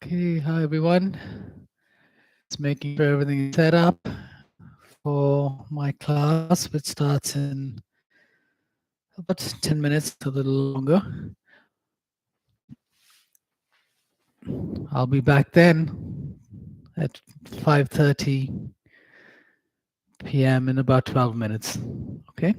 Okay, hi everyone. Just making sure everything is set up for my class, which starts in about 10 minutes, a little longer. I'll be back then at 5:30 p.m. in about 12 minutes. Okay.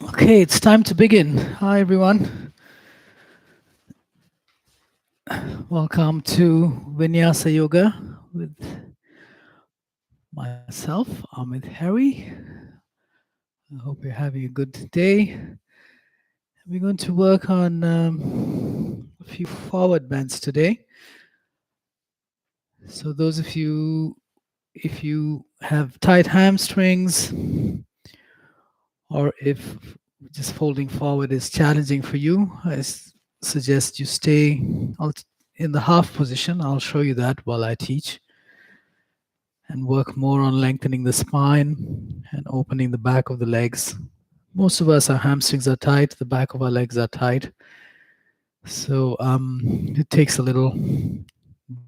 Okay, it's time to begin. Hi, everyone. Welcome to Vinyasa Yoga with myself, Amit Heri. I hope you're having a good day. We're going to work on a few forward bends today. So, those of you, if you have tight hamstrings, or if just folding forward is challenging for you, suggest you stay in the half position. I'll show you that while I teach, and work more on lengthening the spine and opening the back of the legs. Most of us, our hamstrings are tight, the back of our legs are tight. So it takes a little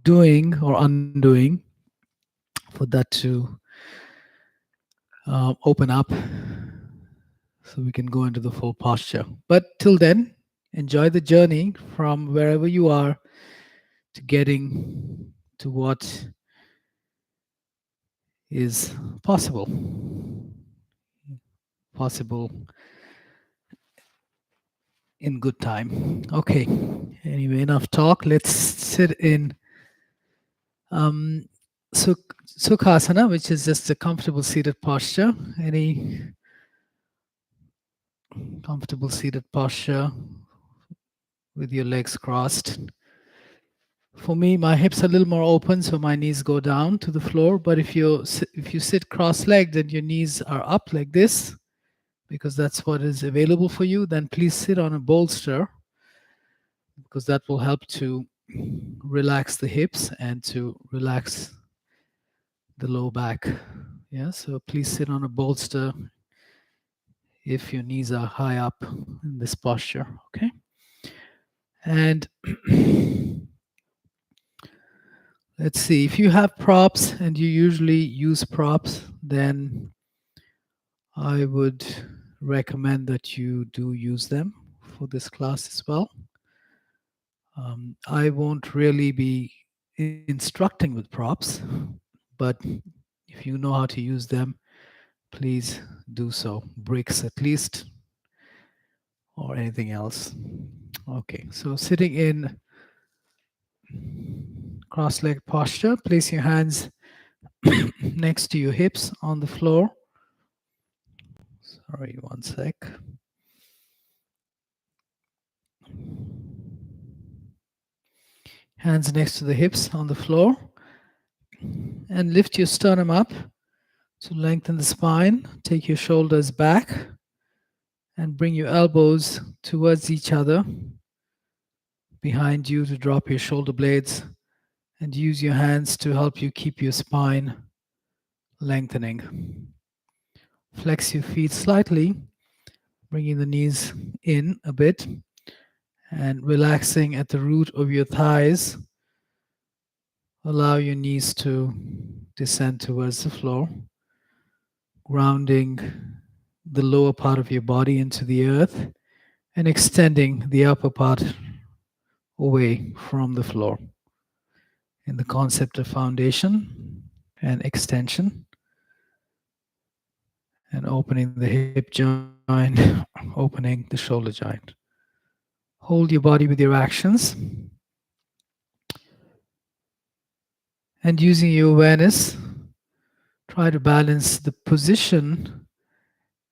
doing or undoing for that to open up so we can go into the full posture. But till then, enjoy the journey from wherever you are to getting to what is possible. Possible in good time. Okay. Anyway, enough talk. Let's sit in um, Sukhasana, which is just a comfortable seated posture. Any comfortable seated posture with your legs crossed. For me, my hips are a little more open, so my knees go down to the floor. But if you sit cross-legged and your knees are up like this, because that's what is available for you, then please sit on a bolster, because that will help to relax the hips and to relax the low back. Yeah, so please sit on a bolster if your knees are high up in this posture. Okay, and let's see, if you have props and you usually use props, then I would recommend that you do use them for this class as well. I won't really be instructing with props, but if you know how to use them, please do so. Bricks at least, or anything else. Okay, so sitting in cross-legged posture, place your hands next to your hips on the floor. Sorry, one sec. Hands next to the hips on the floor, and lift your sternum up to lengthen the spine. Take your shoulders back and bring your elbows towards each other behind you to drop your shoulder blades, and use your hands to help you keep your spine lengthening. Flex your feet slightly, bringing the knees in a bit and relaxing at the root of your thighs. Allow your knees to descend towards the floor, grounding the lower part of your body into the earth and extending the upper part away from the floor. In the concept of foundation and extension, and opening the hip joint, opening the shoulder joint. Hold your body with your actions, and using your awareness, try to balance the position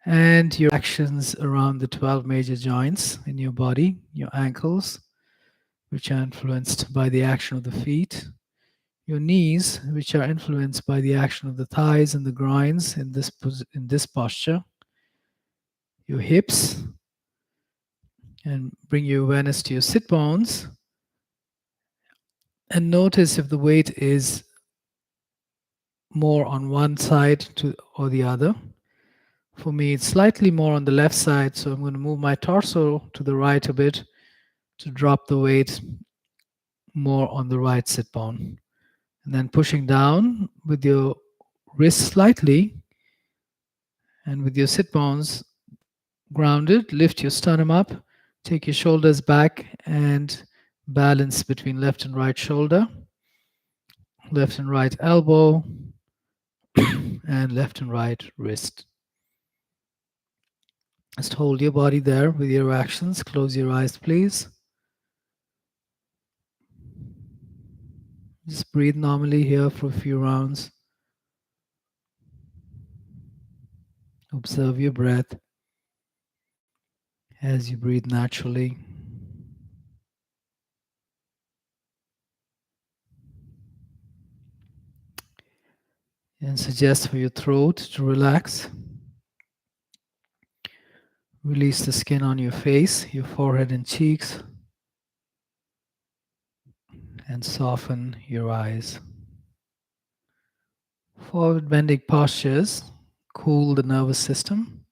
and your actions around the 12 major joints in your body, your ankles, which are influenced by the action of the feet, your knees, which are influenced by the action of the thighs and the groins in this posture, your hips, and bring your awareness to your sit bones, and notice if the weight is more on one side or the other. For me, it's slightly more on the left side, so I'm going to move my torso to the right a bit to drop the weight more on the right sit bone. And then pushing down with your wrist slightly, and with your sit bones grounded, lift your sternum up, take your shoulders back, and balance between left and right shoulder, left and right elbow, and left and right wrist. Just hold your body there with your actions. Close your eyes, please. Just breathe normally here for a few rounds. Observe your breath as you breathe naturally. And suggest for your throat to relax. Release the skin on your face, your forehead and cheeks, and soften your eyes. Forward bending postures cool the nervous system.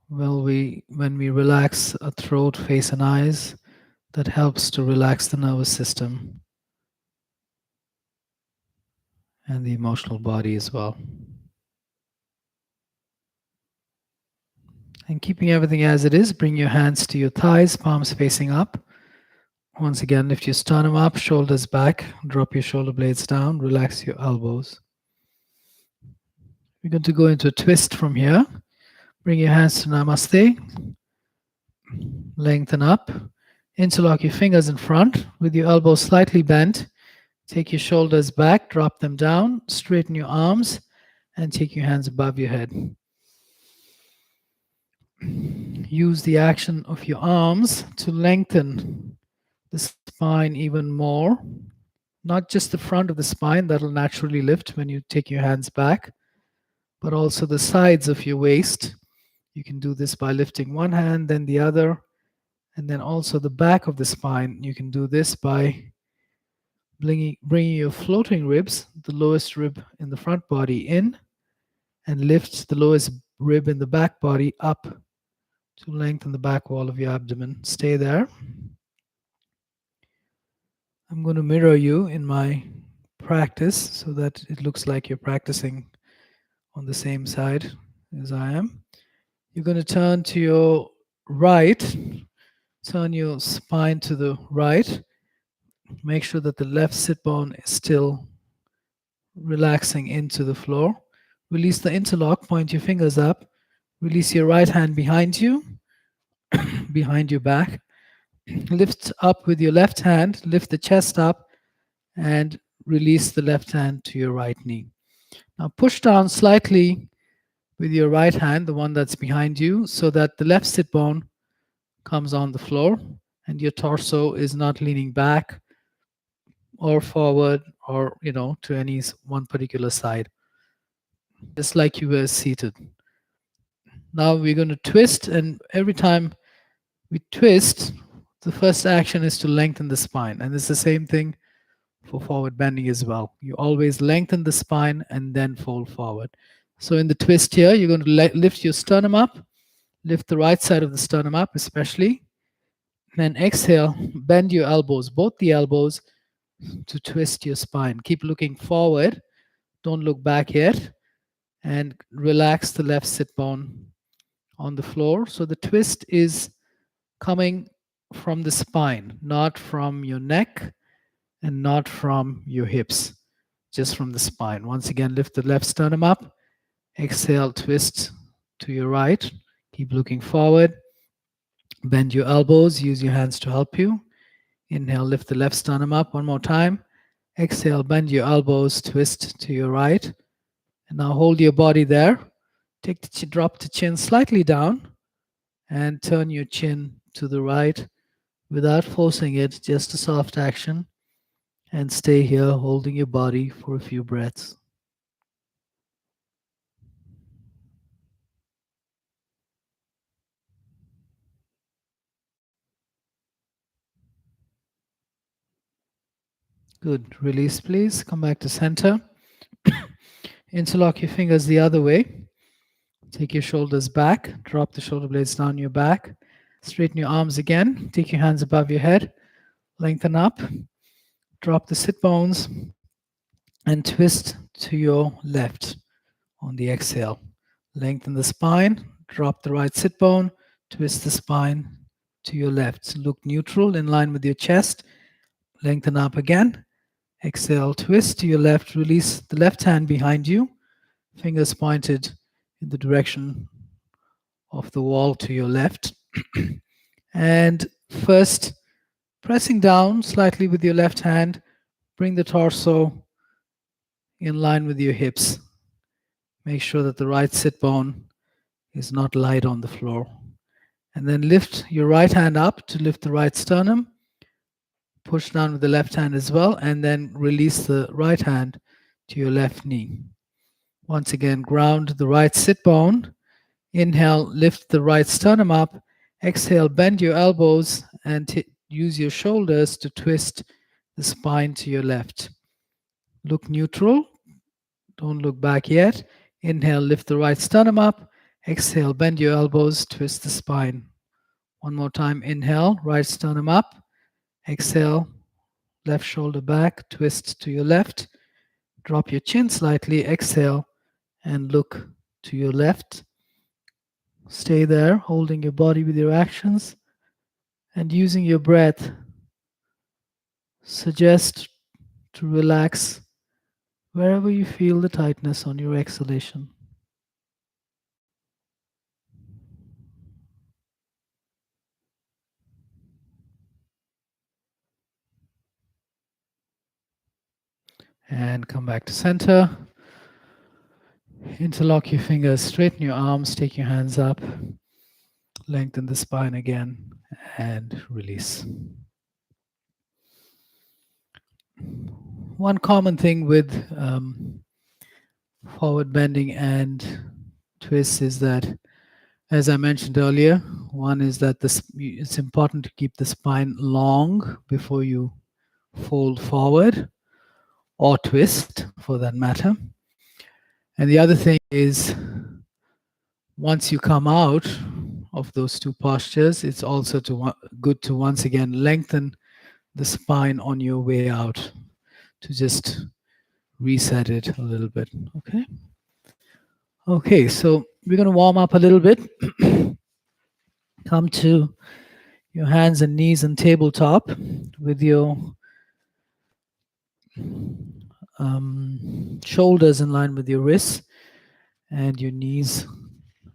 When we relax our throat, face, and eyes, that helps to relax the nervous system and the emotional body as well. And keeping everything as it is, bring your hands to your thighs, palms facing up. Once again, lift your sternum up, shoulders back, drop your shoulder blades down, relax your elbows. We're going to go into a twist from here. Bring your hands to Namaste. Lengthen up. Interlock your fingers in front with your elbows slightly bent. Take your shoulders back, drop them down, straighten your arms, and take your hands above your head. Use the action of your arms to lengthen the spine even more. Not just the front of the spine, that'll naturally lift when you take your hands back, but also the sides of your waist. You can do this by lifting one hand, then the other, and then also the back of the spine. You can do this by bringing your floating ribs, the lowest rib in the front body, in, and lift the lowest rib in the back body up to lengthen the back wall of your abdomen. Stay there. I'm going to mirror you in my practice so that it looks like you're practicing on the same side as I am. You're going to turn to your right, turn your spine to the right. Make sure that the left sit bone is still relaxing into the floor. Release the interlock, point your fingers up. Release your right hand behind you, behind your back. Lift up with your left hand, lift the chest up, and release the left hand to your right knee. Now push down slightly with your right hand, the one that's behind you, so that the left sit bone comes on the floor and your torso is not leaning back or forward or, to any one particular side, just like you were seated. Now we're going to twist, and every time we twist, the first action is to lengthen the spine. And it's the same thing for forward bending as well. You always lengthen the spine and then fold forward. So in the twist here, you're going to lift your sternum up, lift the right side of the sternum up especially, then exhale, bend your elbows, both the elbows, to twist your spine. Keep looking forward, don't look back yet, and relax the left sit bone on the floor. So the twist is coming from the spine, not from your neck and not from your hips, just from the spine. Once again, lift the left sternum up, exhale, twist to your right, keep looking forward, bend your elbows, use your hands to help you. Inhale, lift the left sternum up one more time. Exhale, bend your elbows, twist to your right. And now hold your body there. Drop the chin slightly down and turn your chin to the right without forcing it, just a soft action. And stay here holding your body for a few breaths. Good. Release, please. Come back to center. Interlock your fingers the other way. Take your shoulders back. Drop the shoulder blades down your back. Straighten your arms again. Take your hands above your head. Lengthen up. Drop the sit bones and twist to your left on the exhale. Lengthen the spine. Drop the right sit bone. Twist the spine to your left. Look neutral in line with your chest. Lengthen up again. Exhale, twist to your left. Release the left hand behind you. fingers pointed in the direction of the wall to your left. And first, pressing down slightly with your left hand, bring the torso in line with your hips. Make sure that the right sit bone is not light on the floor. And then lift your right hand up to lift the right sternum. Push down with the left hand as well, and then release the right hand to your left knee. Once again, ground the right sit bone. Inhale, lift the right sternum up. Exhale, bend your elbows and use your shoulders to twist the spine to your left. Look neutral. Don't look back yet. Inhale, lift the right sternum up. Exhale, bend your elbows, twist the spine. One more time. Inhale, right sternum up. Exhale, left shoulder back, twist to your left. Drop your chin slightly. Exhale and look to your left. Stay there, holding your body with your actions and using your breath. Suggest to relax wherever you feel the tightness on your exhalation. And come back to center. Interlock your fingers, straighten your arms, take your hands up, lengthen the spine again, and release. One common thing with forward bending and twists is that, as I mentioned earlier, one is that it's important to keep the spine long before you fold forward or twist, for that matter. And the other thing is, once you come out of those two postures, it's also good to once again lengthen the spine on your way out to just reset it a little bit. Okay, so we're going to warm up a little bit. Come to your hands and knees on tabletop with your shoulders in line with your wrists and your knees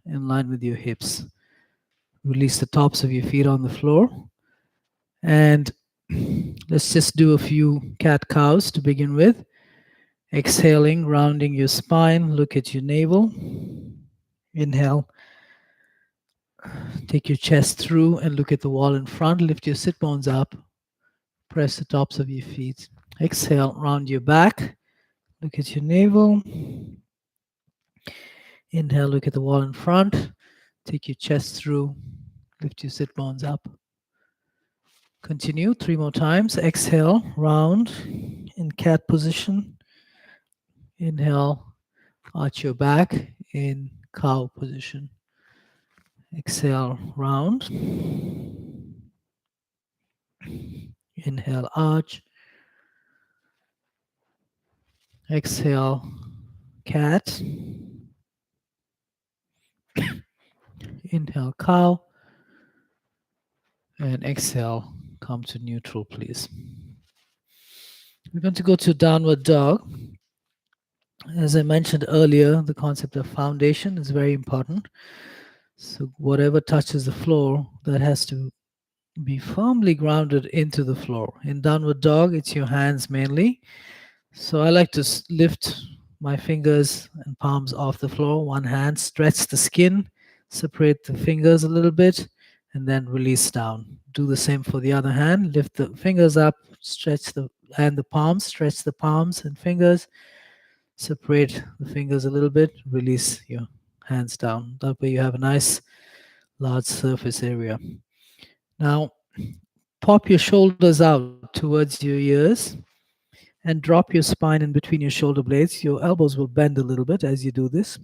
in line with your hips. Release the tops of your feet on the floor. And let's just do a few cat-cows to begin with. Exhaling, rounding your spine, look at your navel. Inhale. Take your chest through and look at the wall in front. Lift your sit bones up. Press the tops of your feet. Exhale, round your back. Look at your navel. Inhale, look at the wall in front. Take your chest through. Lift your sit bones up. Continue 3 more times. Exhale, round in cat position. Inhale, arch your back in cow position. Exhale, round. Inhale, arch. Exhale, cat. Inhale, cow. And exhale, come to neutral, please. We're going to go to downward dog. As I mentioned earlier, the concept of foundation is very important. So whatever touches the floor, that has to be firmly grounded into the floor. In downward dog, it's your hands mainly. So I like to lift my fingers and palms off the floor. One hand, stretch the skin, separate the fingers a little bit, and then release down. Do the same for the other hand. Lift the fingers up, stretch the palms, stretch the palms and fingers. Separate the fingers a little bit, release your hands down. That way you have a nice large surface area. Now, pop your shoulders out towards your ears and drop your spine in between your shoulder blades. Your elbows will bend a little bit as you do this.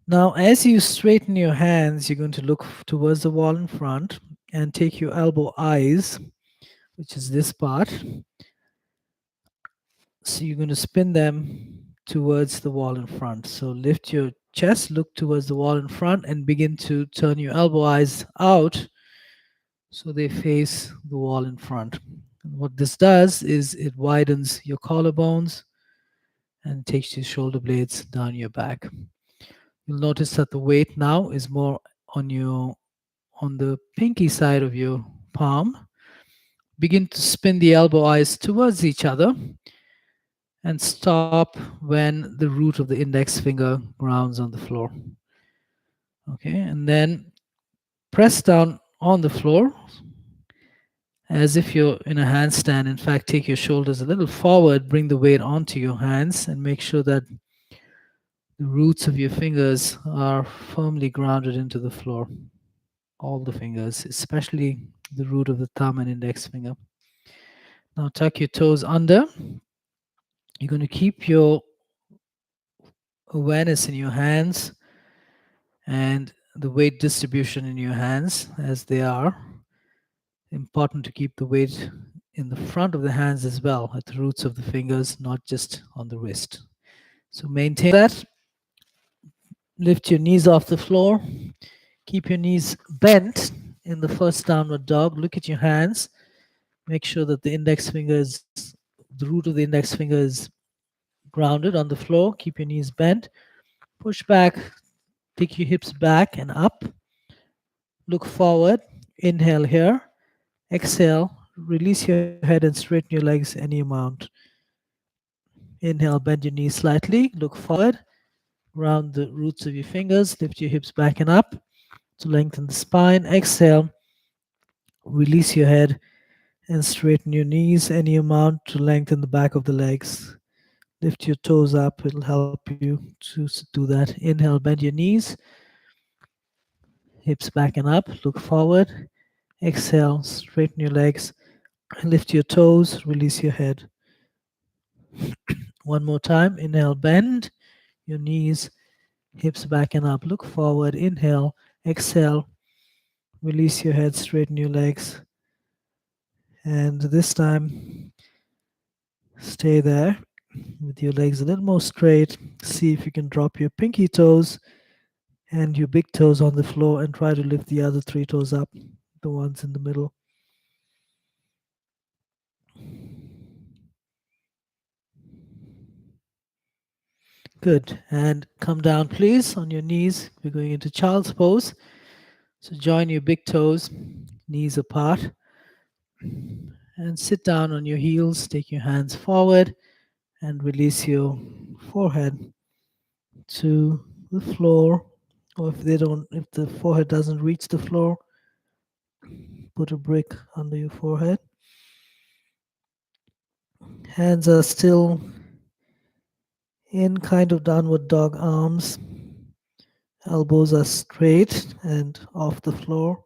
Now, as you straighten your hands, you're going to look towards the wall in front and take your elbow eyes, which is this part. So you're going to spin them towards the wall in front. So lift your chest, look towards the wall in front, and begin to turn your elbow eyes out so they face the wall in front. And what this does is it widens your collarbones and takes your shoulder blades down your back. You'll notice that the weight now is more on your on the pinky side of your palm. Begin to spin the elbow eyes towards each other and stop when the root of the index finger grounds on the floor. Okay, and then press down on the floor as if you're in a handstand. In fact, take your shoulders a little forward, bring the weight onto your hands, and make sure that the roots of your fingers are firmly grounded into the floor. All the fingers, especially the root of the thumb and index finger. Now tuck your toes under. You're going to keep your awareness in your hands and the weight distribution in your hands as they are. Important to keep the weight in the front of the hands as well, at the roots of the fingers, not just on the wrist. So maintain that. Lift your knees off the floor. Keep your knees bent in the first downward dog. Look at your hands. Make sure that the root of the index finger is grounded on the floor. Keep your knees bent. Push back. Take your hips back and up. Look forward. Inhale here. Exhale. Release your head and straighten your legs any amount. Inhale, bend your knees slightly. Look forward. Round the roots of your fingers. Lift your hips back and up to lengthen the spine. Exhale. Release your head and straighten your knees any amount to lengthen the back of the legs. Lift your toes up. It'll help you to do that. Inhale, bend your knees. Hips back and up. Look forward. Exhale, straighten your legs. Lift your toes. Release your head. One more time. Inhale, bend your knees. Hips back and up. Look forward. Inhale. Exhale. Release your head. Straighten your legs. And this time, stay there with your legs a little more straight. See if you can drop your pinky toes and your big toes on the floor and try to lift the other three toes up, the ones in the middle. Good. And come down, please, on your knees. We're going into child's pose. So join your big toes, knees apart, and sit down on your heels. Take your hands forward and release your forehead to the floor. Or if the forehead doesn't reach the floor, put a brick under your forehead. Hands are still in kind of downward dog arms. Elbows are straight and off the floor.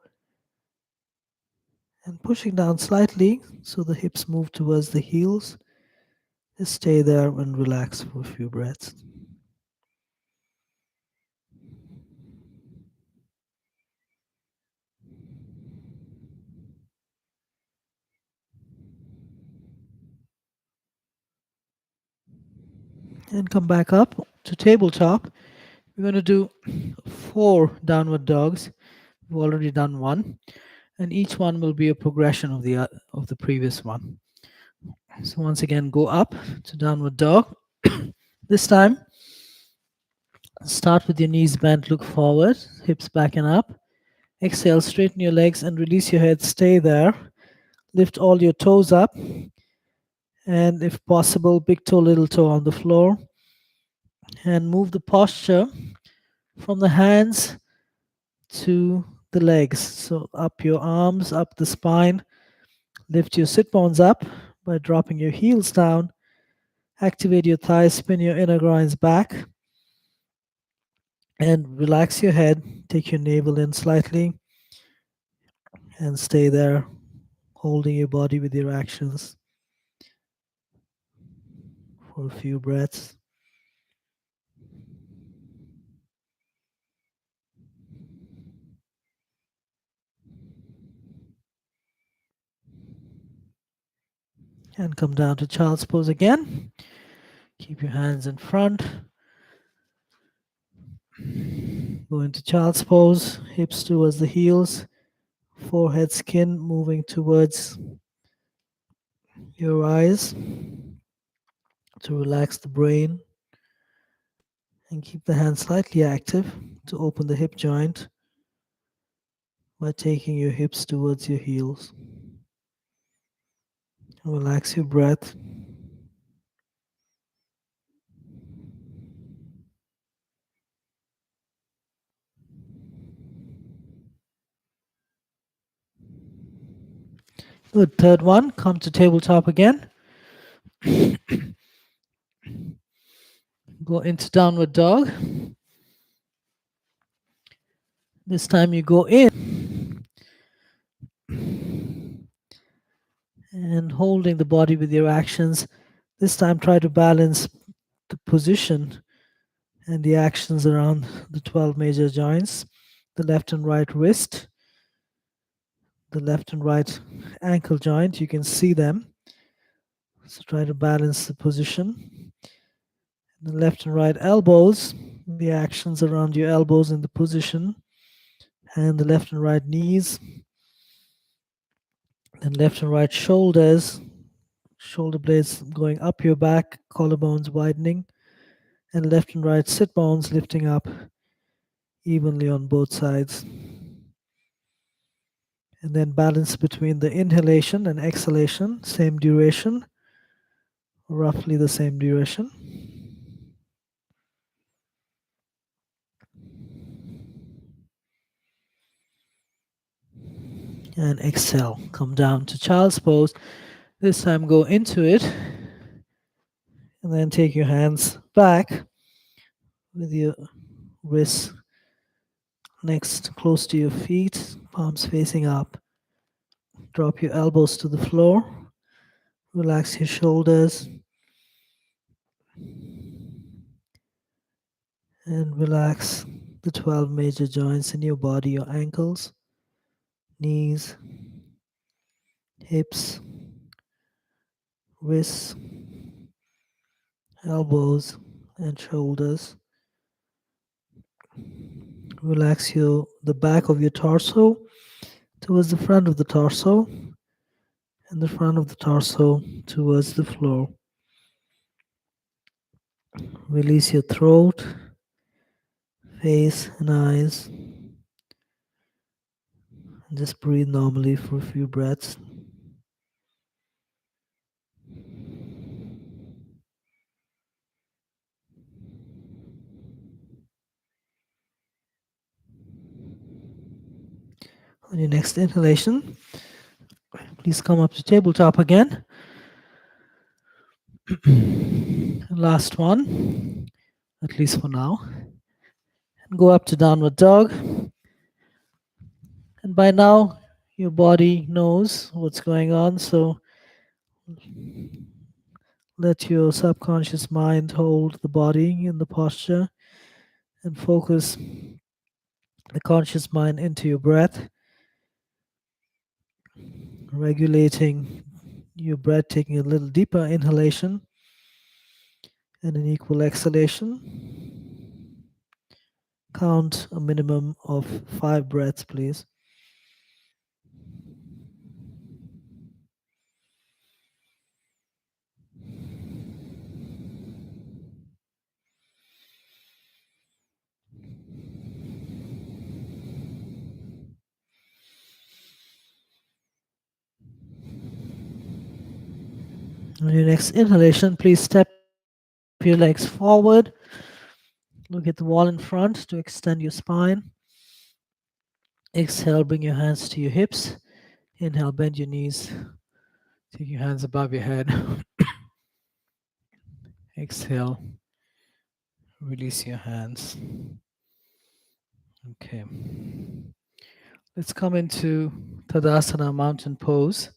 And pushing down slightly so the hips move towards the heels. Just stay there and relax for a few breaths. And come back up to tabletop. We're going to do 4 downward dogs. We've already done 1, and each one will be a progression of the previous one. So once again, go up to downward dog. This time, start with your knees bent, look forward, hips back and up. Exhale, straighten your legs and release your head. Stay there. Lift all your toes up, and if possible, big toe, little toe on the floor. And move the posture from the hands to the legs. So up your arms, up the spine. Lift your sit bones up by dropping your heels down. Activate your thighs, spin your inner groins back. And relax your head. Take your navel in slightly. And stay there, holding your body with your actions for a few breaths. And come down to child's pose again. Keep your hands in front. Go into child's pose, hips towards the heels, forehead skin moving towards your eyes. to relax the brain and keep the hands slightly active to open the hip joint by taking your hips towards your heels. Relax your breath. Good. Third one, come to tabletop again. Go into downward dog. This time you go in and holding the body with your actions. This time try to balance the position and the actions around the 12 major joints, the left and right wrist, the left and right ankle joint. You can see them. So try to balance the position. The left and right elbows, the actions around your elbows in the position, and the left and right knees, then left and right shoulders, shoulder blades going up your back, collarbones widening, and left and right sit bones lifting up evenly on both sides. And then balance between the inhalation and exhalation, same duration, roughly the same duration. And exhale, come down to child's pose. This time go into it, and then take your hands back with your wrists next close to your feet, palms facing up. Drop your elbows to the floor. Relax your shoulders. And relax the 12 major joints in your body, your ankles, knees, hips, wrists, elbows, and shoulders. Relax the back of your torso towards the front of the torso and the front of the torso towards the floor. Release your throat, face, and eyes. And just breathe normally for a few breaths. On your next inhalation, please come up to tabletop again. Last one, at least for now. And go up to downward dog. And by now, your body knows what's going on, so let your subconscious mind hold the body in the posture and focus the conscious mind into your breath, regulating your breath, taking a little deeper inhalation and an equal exhalation. Count a minimum of 5 breaths, please. On your next inhalation, please step your legs forward. Look at the wall in front to extend your spine. Exhale, bring your hands to your hips. Inhale, bend your knees. Take your hands above your head. Exhale. Release your hands. Okay. Let's come into Tadasana, mountain pose.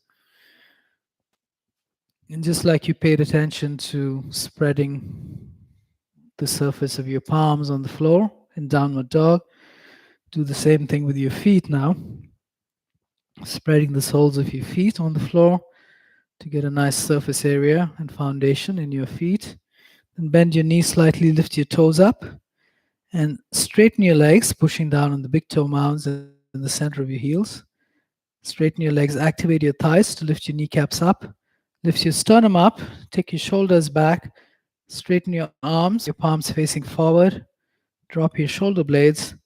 And just like you paid attention to spreading the surface of your palms on the floor in downward dog, do the same thing with your feet now. Spreading the soles of your feet on the floor to get a nice surface area and foundation in your feet. Then bend your knees slightly, lift your toes up, and straighten your legs, pushing down on the big toe mounds in the center of your heels. Straighten your legs, activate your thighs to lift your kneecaps up. Lift your sternum up, take your shoulders back, Straighten your arms, your palms facing forward. Drop your shoulder blades.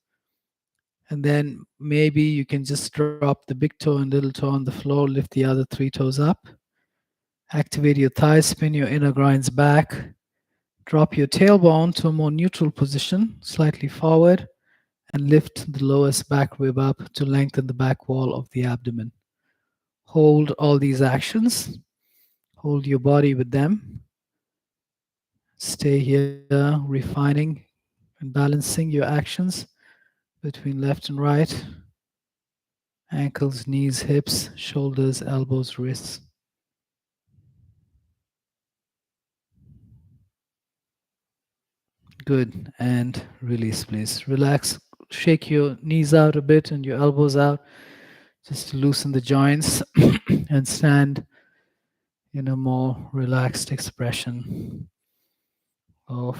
And then maybe you can just drop the big toe and little toe on the floor, lift the other three toes up. Activate your thighs, spin your inner groins back. Drop your tailbone to a more neutral position, slightly forward, and lift the lowest back rib up to lengthen the back wall of the abdomen. Hold all these actions. Hold your body with them. Stay here, refining and balancing your actions between left and right, ankles, knees, hips, shoulders, elbows, wrists. Good. And release, please. Relax. Shake your knees out a bit and your elbows out just to loosen the joints and stand in a more relaxed expression of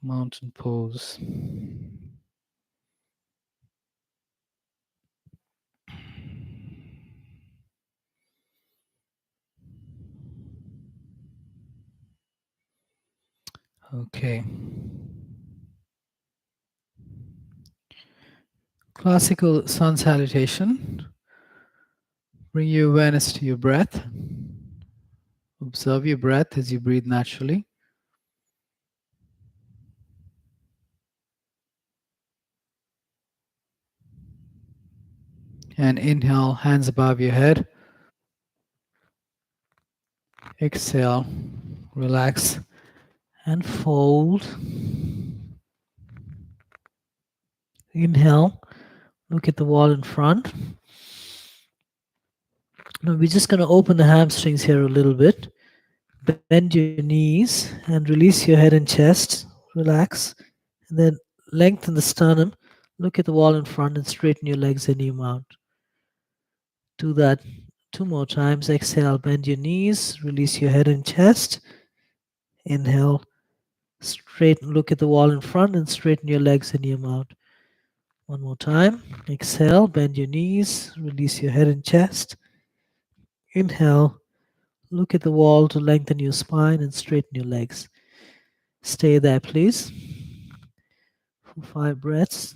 mountain pose. Okay. Classical sun salutation. Bring your awareness to your breath. Observe your breath as you breathe naturally. And inhale, hands above your head. Exhale, relax and fold. Inhale, look at the wall in front. Now we're just going to open the hamstrings here a little bit. Bend your knees and release your head and chest. Relax. And then lengthen the sternum. Look at the wall in front and straighten your legs and you mount. Do that 2 more times. Exhale, bend your knees, release your head and chest. Inhale, straighten, look at the wall in front and straighten your legs and your mount. 1 more time. Exhale, bend your knees, release your head and chest. Inhale, look at the wall to lengthen your spine and straighten your legs. Stay there, please, for 5 breaths.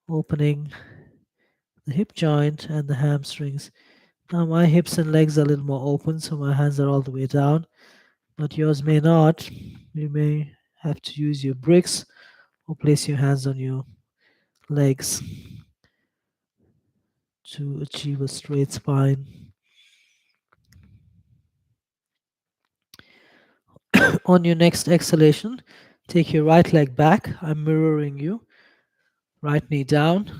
Opening the hip joint and the hamstrings. Now my hips and legs are a little more open, so my hands are all the way down, but yours may not. You may have to use your bricks or place your hands on your legs to achieve a straight spine. On your next exhalation, take your right leg back. I'm mirroring you. Right knee down,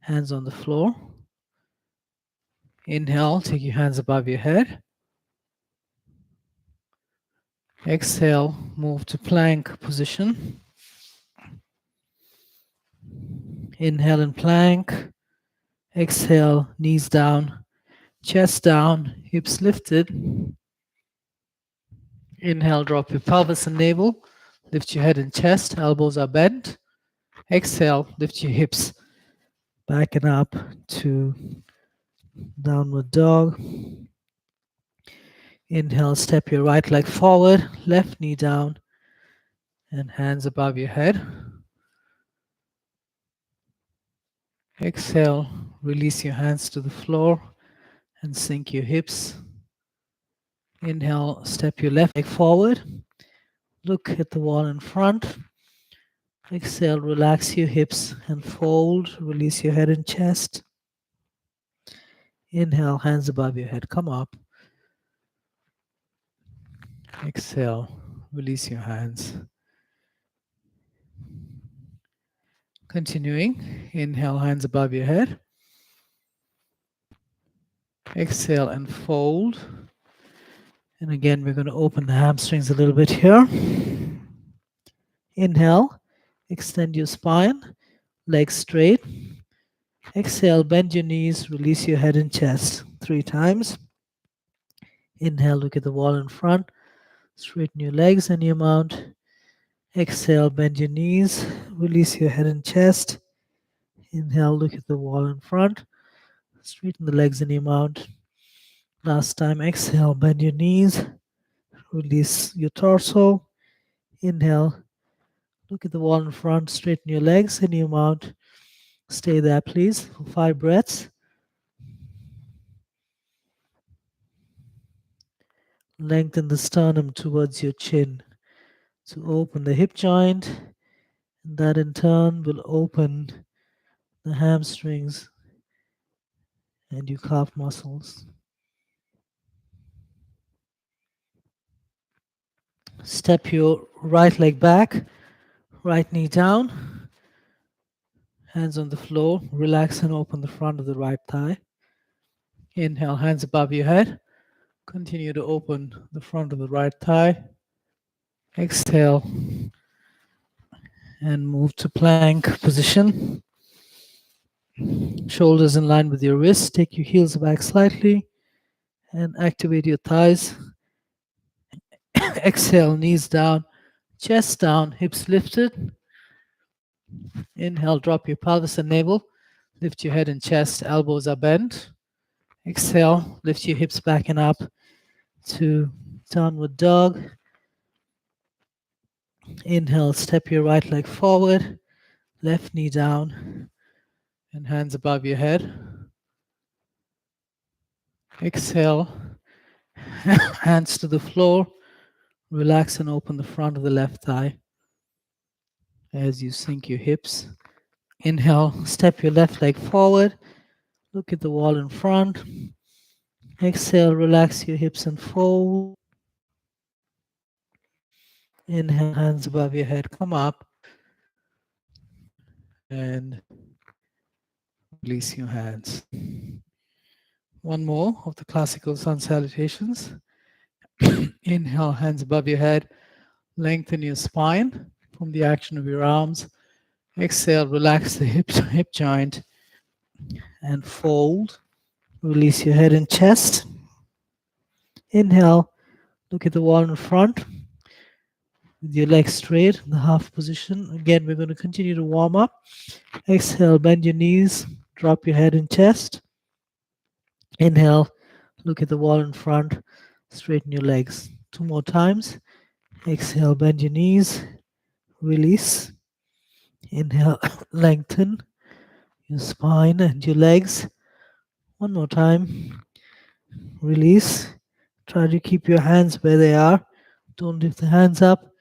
hands on the floor. Inhale, take your hands above your head. Exhale, move to plank position. Inhale in plank. Exhale, knees down, chest down, hips lifted. Inhale, drop your pelvis and navel. Lift your head and chest, elbows are bent. Exhale, lift your hips back and up to downward dog. Inhale, step your right leg forward, left knee down, and hands above your head. Exhale, release your hands to the floor and sink your hips. Inhale, step your left leg forward. Look at the wall in front. Exhale, relax your hips and fold. Release your head and chest. Inhale, hands above your head. Come up. Exhale, release your hands. Continuing, inhale, hands above your head. Exhale and fold. And again, we're going to open the hamstrings a little bit here. Inhale, extend your spine, legs straight. Exhale, bend your knees, release your head and chest 3 times. Inhale, look at the wall in front, straighten your legs and your mount. Exhale, bend your knees, release your head and chest. Inhale, look at the wall in front, straighten the legs and your mount. Last time, exhale, bend your knees, Release your torso. Inhale. Look at the wall in front. Straighten your legs. Any amount. Stay there, please, for 5 breaths. Lengthen the sternum towards your chin to open the hip joint, and that in turn will open the hamstrings and your calf muscles. Step your right leg back, right knee down, hands on the floor. Relax and open the front of the right thigh. Inhale, hands above your head. Continue to open the front of the right thigh. Exhale and move to plank position. Shoulders in line with your wrists. Take your heels back slightly and activate your thighs. Exhale, knees down, chest down, hips lifted. Inhale, drop your pelvis and navel. Lift your head and chest, elbows are bent. Exhale, lift your hips back and up to downward dog. Inhale, step your right leg forward, left knee down, and hands above your head. Exhale, hands to the floor. Relax and open the front of the left thigh as you sink your hips. Inhale, step your left leg forward. Look at the wall in front. Exhale, relax your hips and fold. Inhale, hands above your head, come up. And release your hands. One more of the classical sun salutations. Inhale, hands above your head. Lengthen your spine from the action of your arms. Exhale, relax the hip joint and fold. Release your head and chest. Inhale, look at the wall in front with your legs straight in the half position. Again, we're going to continue to warm up. Exhale, bend your knees, drop your head and chest. Inhale, look at the wall in front, straighten your legs. 2 more times. Exhale, bend your knees, release. Inhale, lengthen your spine and your legs. 1 more time. Release. Try to keep your hands where they are. Don't lift the hands up.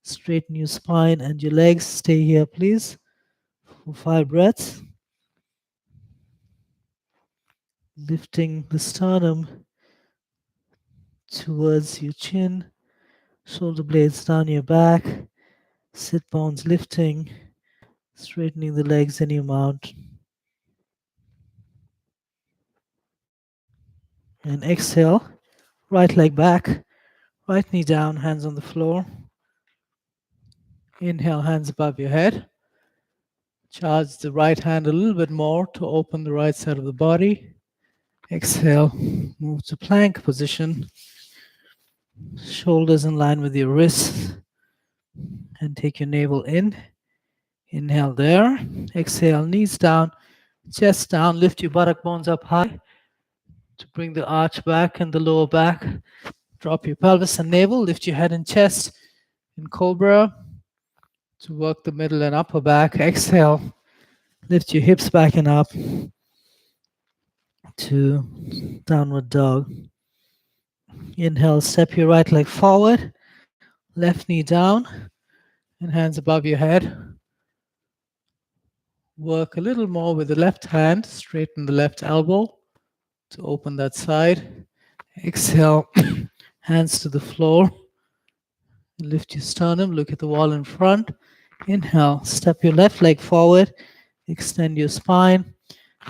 Straighten your spine and your legs. Stay here, please, for 5 breaths. Lifting the sternum towards your chin. Shoulder blades down your back. Sit bones lifting. Straightening the legs any amount. And exhale. Right leg back. Right knee down, hands on the floor. Inhale, hands above your head. Charge the right hand a little bit more to open the right side of the body. Exhale, move to plank position. Shoulders in line with your wrists. And take your navel in. Inhale there. Exhale, knees down, chest down. Lift your buttock bones up high to bring the arch back and the lower back. Drop your pelvis and navel. Lift your head and chest in cobra to work the middle and upper back. Exhale. Lift your hips back and up to downward dog. Inhale, step your right leg forward, left knee down, and hands above your head. Work a little more with the left hand, straighten the left elbow to open that side. Exhale, hands to the floor. Lift your sternum, look at the wall in front. Inhale, step your left leg forward, extend your spine.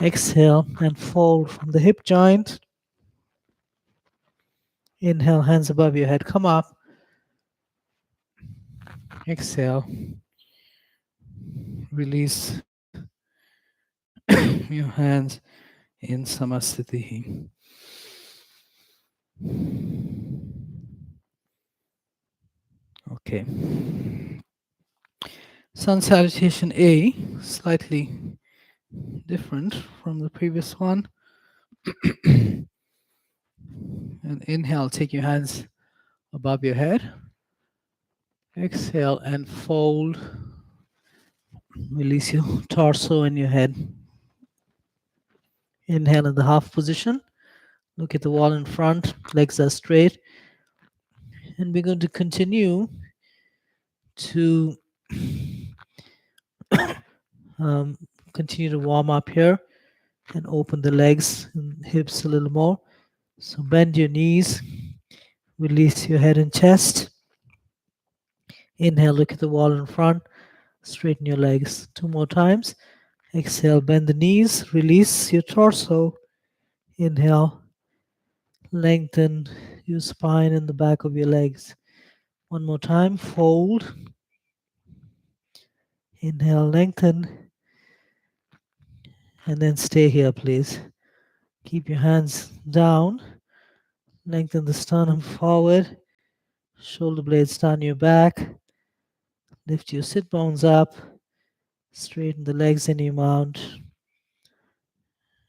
Exhale and fold from the hip joint. Inhale, hands above your head, come up. Exhale, release your hands in Samasthiti. Okay. Sun Salutation A, slightly different from the previous one. And inhale, take your hands above your head. Exhale and fold. Release your torso and your head. Inhale in the half position. Look at the wall in front. Legs are straight. And we're going to continue to continue to warm up here and open the legs and hips a little more. So bend your knees. Release your head and chest. Inhale, look at the wall in front. Straighten your legs. 2 more times. Exhale, bend the knees. Release your torso. Inhale, lengthen your spine and the back of your legs. 1 more time. Fold. Inhale, lengthen. And then stay here, please. Keep your hands down. Lengthen the sternum forward. Shoulder blades down your back. Lift your sit bones up. Straighten the legs in your mount.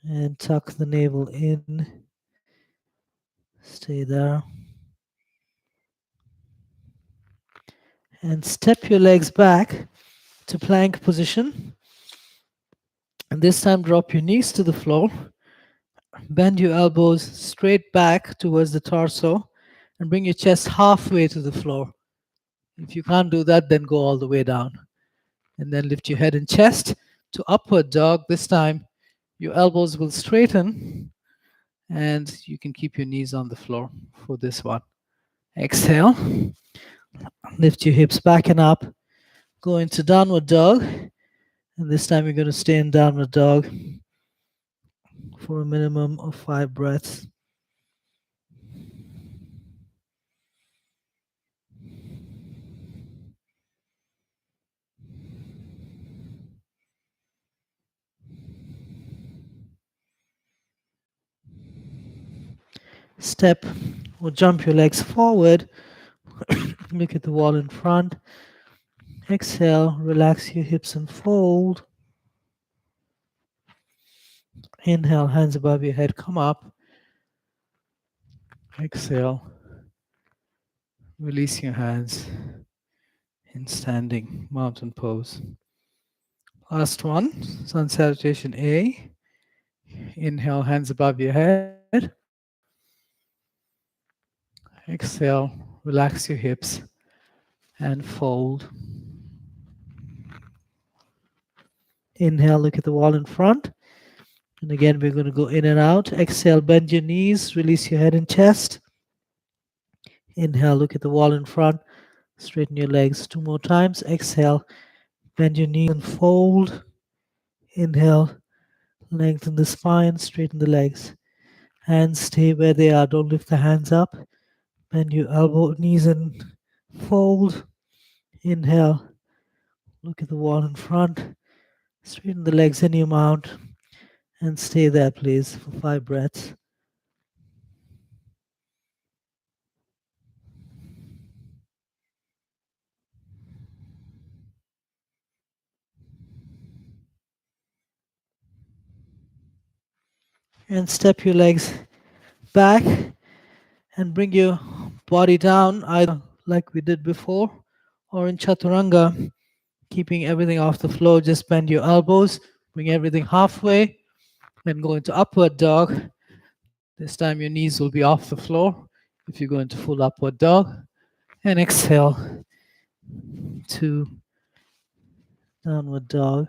And tuck the navel in. Stay there. And step your legs back to plank position. And this time drop your knees to the floor. Bend your elbows straight back towards the torso and bring your chest halfway to the floor. If you can't do that, then go all the way down. And then lift your head and chest to upward dog. This time your elbows will straighten and you can keep your knees on the floor for this one. Exhale. Lift your hips back and up. Go into downward dog. And this time you're going to stay in downward dog for a minimum of 5 breaths. Step or jump your legs forward. Look at the wall in front. Exhale, relax your hips and fold. Inhale, hands above your head, come up. Exhale, release your hands in standing mountain pose. Last one, Sun Salutation A. Inhale, hands above your head. Exhale, relax your hips and fold. Inhale, look at the wall in front. And again, we're going to go in and out. Exhale, bend your knees, release your head and chest. Inhale, look at the wall in front. Straighten your legs 2 more times. Exhale, bend your knees and fold. Inhale, lengthen the spine, straighten the legs. Hands stay where they are. Don't lift the hands up. Bend your elbow, knees and fold. Inhale, look at the wall in front. Straighten the legs any amount and stay there, please, for 5 breaths. And step your legs back and bring your body down, either like we did before or in Chaturanga, keeping everything off the floor. Just bend your elbows, bring everything halfway, then go into upward dog. This time your knees will be off the floor if you go into full upward dog. And exhale to downward dog.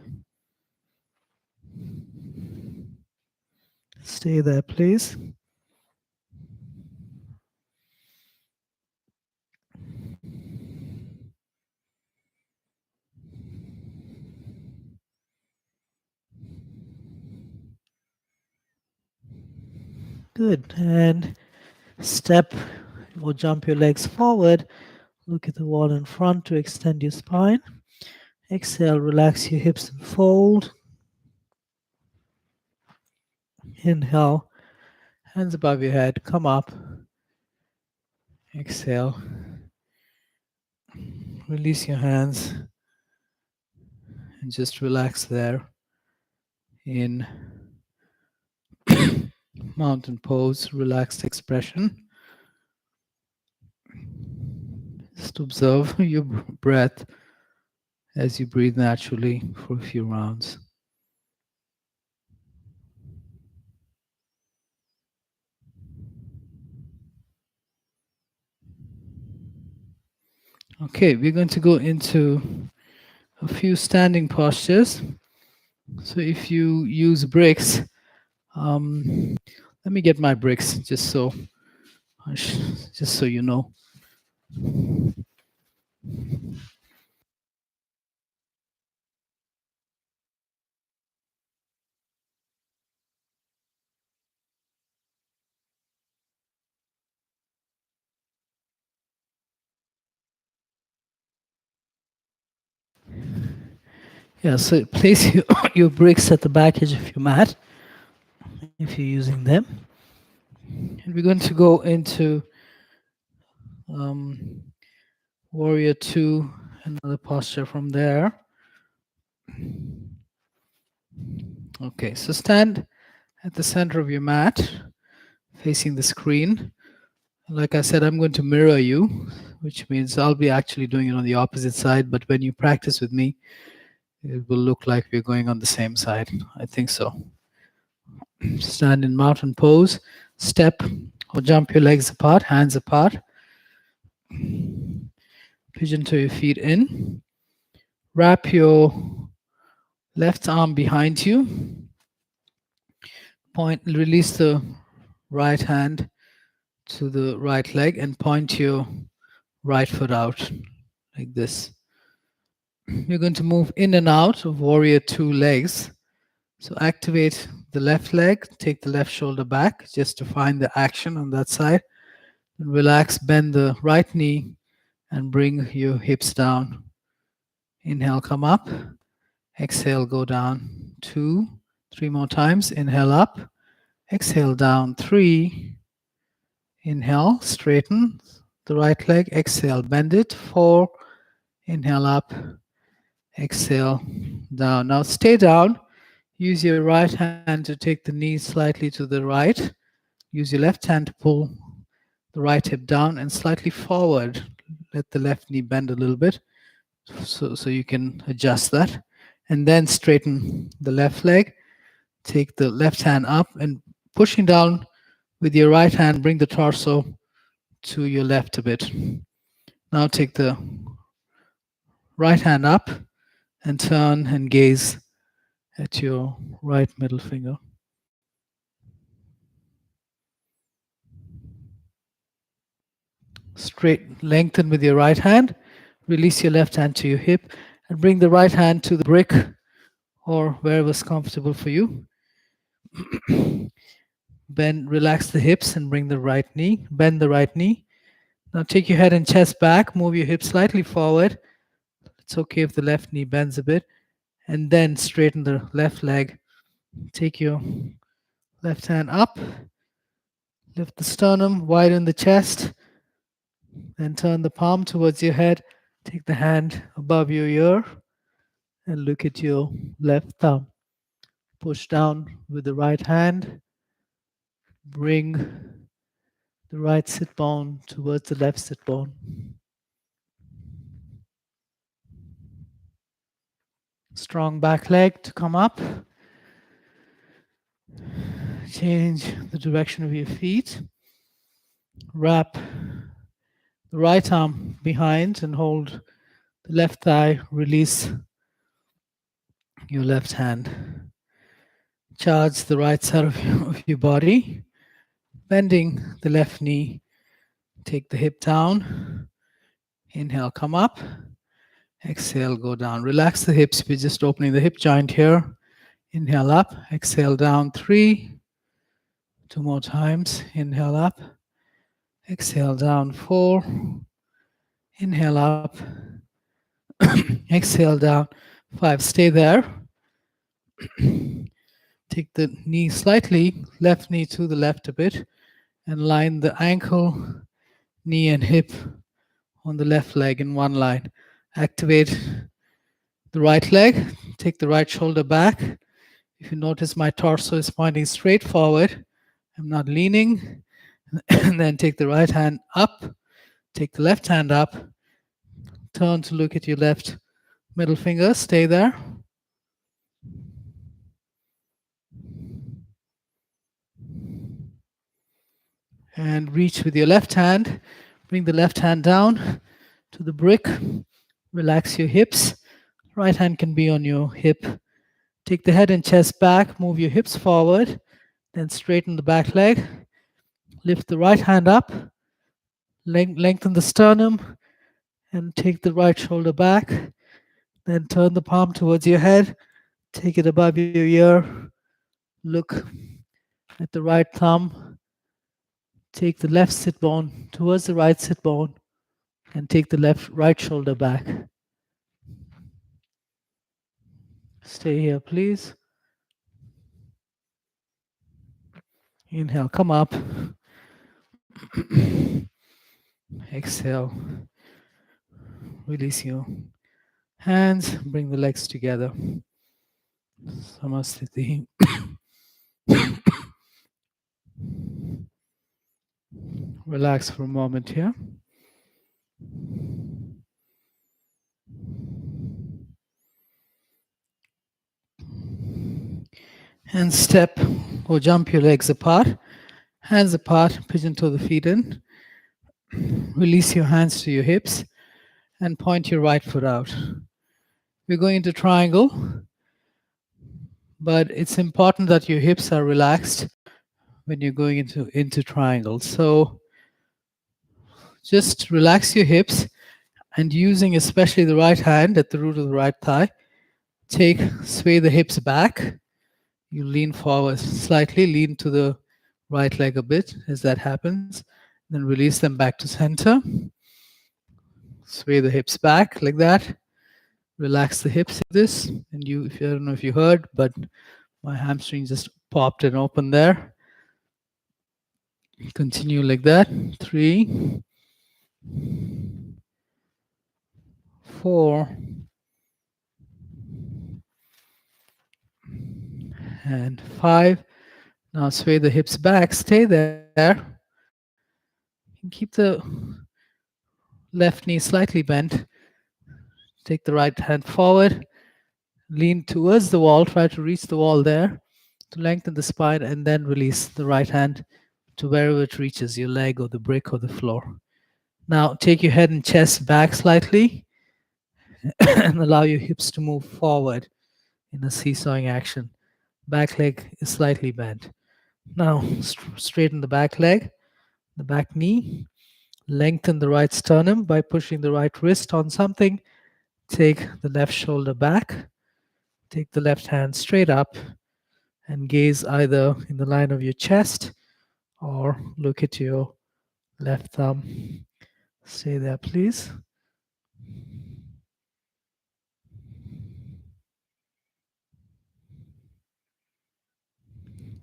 Stay there, please. Good. And step or jump your legs forward. Look at the wall in front to extend your spine. Exhale, relax your hips and fold. Inhale, hands above your head, come up. Exhale, release your hands and just relax there in mountain pose, relaxed expression. Just observe your breath as you breathe naturally for a few rounds. Okay, we're going to go into a few standing postures. So if you use bricks, let me get my bricks just so you know. Yeah, so place your bricks at the back edge of your mat if you're using them. And we're going to go into Warrior 2, another posture from there. Okay, so stand at the center of your mat, facing the screen. Like I said, I'm going to mirror you, which means I'll be actually doing it on the opposite side, but when you practice with me, it will look like we're going on the same side. I think so. Stand in mountain pose, step or jump your legs apart, hands apart. Pigeon toe your feet in. Wrap your left arm behind you. Release the right hand to the right leg and point your right foot out like this. You're going to move in and out of Warrior 2 legs. So activate the left leg, take the left shoulder back just to find the action on that side. And relax, bend the right knee and bring your hips down. Inhale, come up. Exhale, go down. 2, 3 more times. Inhale up. Exhale, down. 3. Inhale, straighten the right leg. Exhale, bend it. 4. Inhale up. Exhale, down. Now stay down. Use your right hand to take the knee slightly to the right. Use your left hand to pull the right hip down and slightly forward. Let the left knee bend a little bit so you can adjust that. And then straighten the left leg. Take the left hand up and pushing down with your right hand, bring the torso to your left a bit. Now take the right hand up and turn and gaze at your right middle finger. Straight, lengthen with your right hand. Release your left hand to your hip and bring the right hand to the brick or wherever's comfortable for you. Bend, relax the hips and bring the right knee. Bend the right knee. Now take your head and chest back. Move your hips slightly forward. It's okay if the left knee bends a bit. And then straighten the left leg. Take your left hand up. Lift the sternum, widen the chest. Then turn the palm towards your head. Take the hand above your ear and look at your left thumb. Push down with the right hand. Bring the right sit bone towards the left sit bone. Strong back leg to come up. Change the direction of your feet. Wrap the right arm behind and hold the left thigh. Release your left hand. Charge the right side of your body. Bending the left knee. Take the hip down. Inhale, come up. Exhale, go down. Relax the hips. We're just opening the hip joint here. Inhale up. Exhale down. 3. 2 more times. Inhale up. Exhale down. 4. Inhale up. Exhale down. 5. Stay there. Take the knee slightly, left knee to the left a bit, and line the ankle, knee, and hip on the left leg in one line. Activate the right leg. Take the right shoulder back. If you notice, my torso is pointing straight forward. I'm not leaning. And then take the right hand up. Take the left hand up Turn to look at your left middle finger. Stay there. And reach with your left hand. Bring the left hand down to the brick. Relax your hips. Right hand can be on your hip. Take the head and chest back. Move your hips forward. Then straighten the back leg. Lift the right hand up. Lengthen the sternum. And take the right shoulder back. Then turn the palm towards your head. Take it above your ear. Look at the right thumb. Take the left sit bone towards the right sit bone. And take the right shoulder back. Stay here, please. Inhale, come up. Exhale. Release your hands. Bring the legs together. Samasthiti. Relax for a moment here. And step or jump your legs apart. Hands apart, pigeon toe the feet in. Release your hands to your hips and point your right foot out. We're going into triangle, but it's important that your hips are relaxed when you're going into triangle. So just relax your hips and using especially the right hand at the root of the right thigh, sway the hips back. You lean forward slightly, lean to the right leg a bit as that happens. Then release them back to center. Sway the hips back like that. Relax the hips in this. And I don't know if you heard, but my hamstring just popped and opened there. Continue like that. 3, 4, and 5. Now sway the hips back. Stay there. Keep the left knee slightly bent. Take the right hand forward. Lean towards the wall. Try to reach the wall there to lengthen the spine, and then release the right hand to wherever it reaches, your leg or the brick or the floor. Now take your head and chest back slightly and allow your hips to move forward in a seesawing action. Back leg is slightly bent. Now straighten the back leg, the back knee. Lengthen the right sternum by pushing the right wrist on something. Take the left shoulder back. Take the left hand straight up and gaze either in the line of your chest or look at your left thumb. Stay there, please.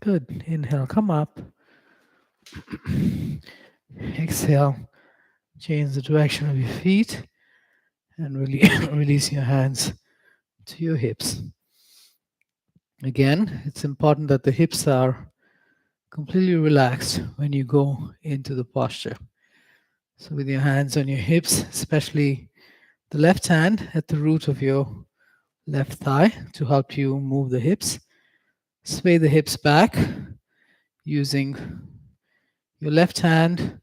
Good. Inhale, come up. Exhale, change the direction of your feet and release your hands to your hips. Again, it's important that the hips are completely relaxed when you go into the posture. So with your hands on your hips, especially the left hand at the root of your left thigh to help you move the hips. Sway the hips back using your left hand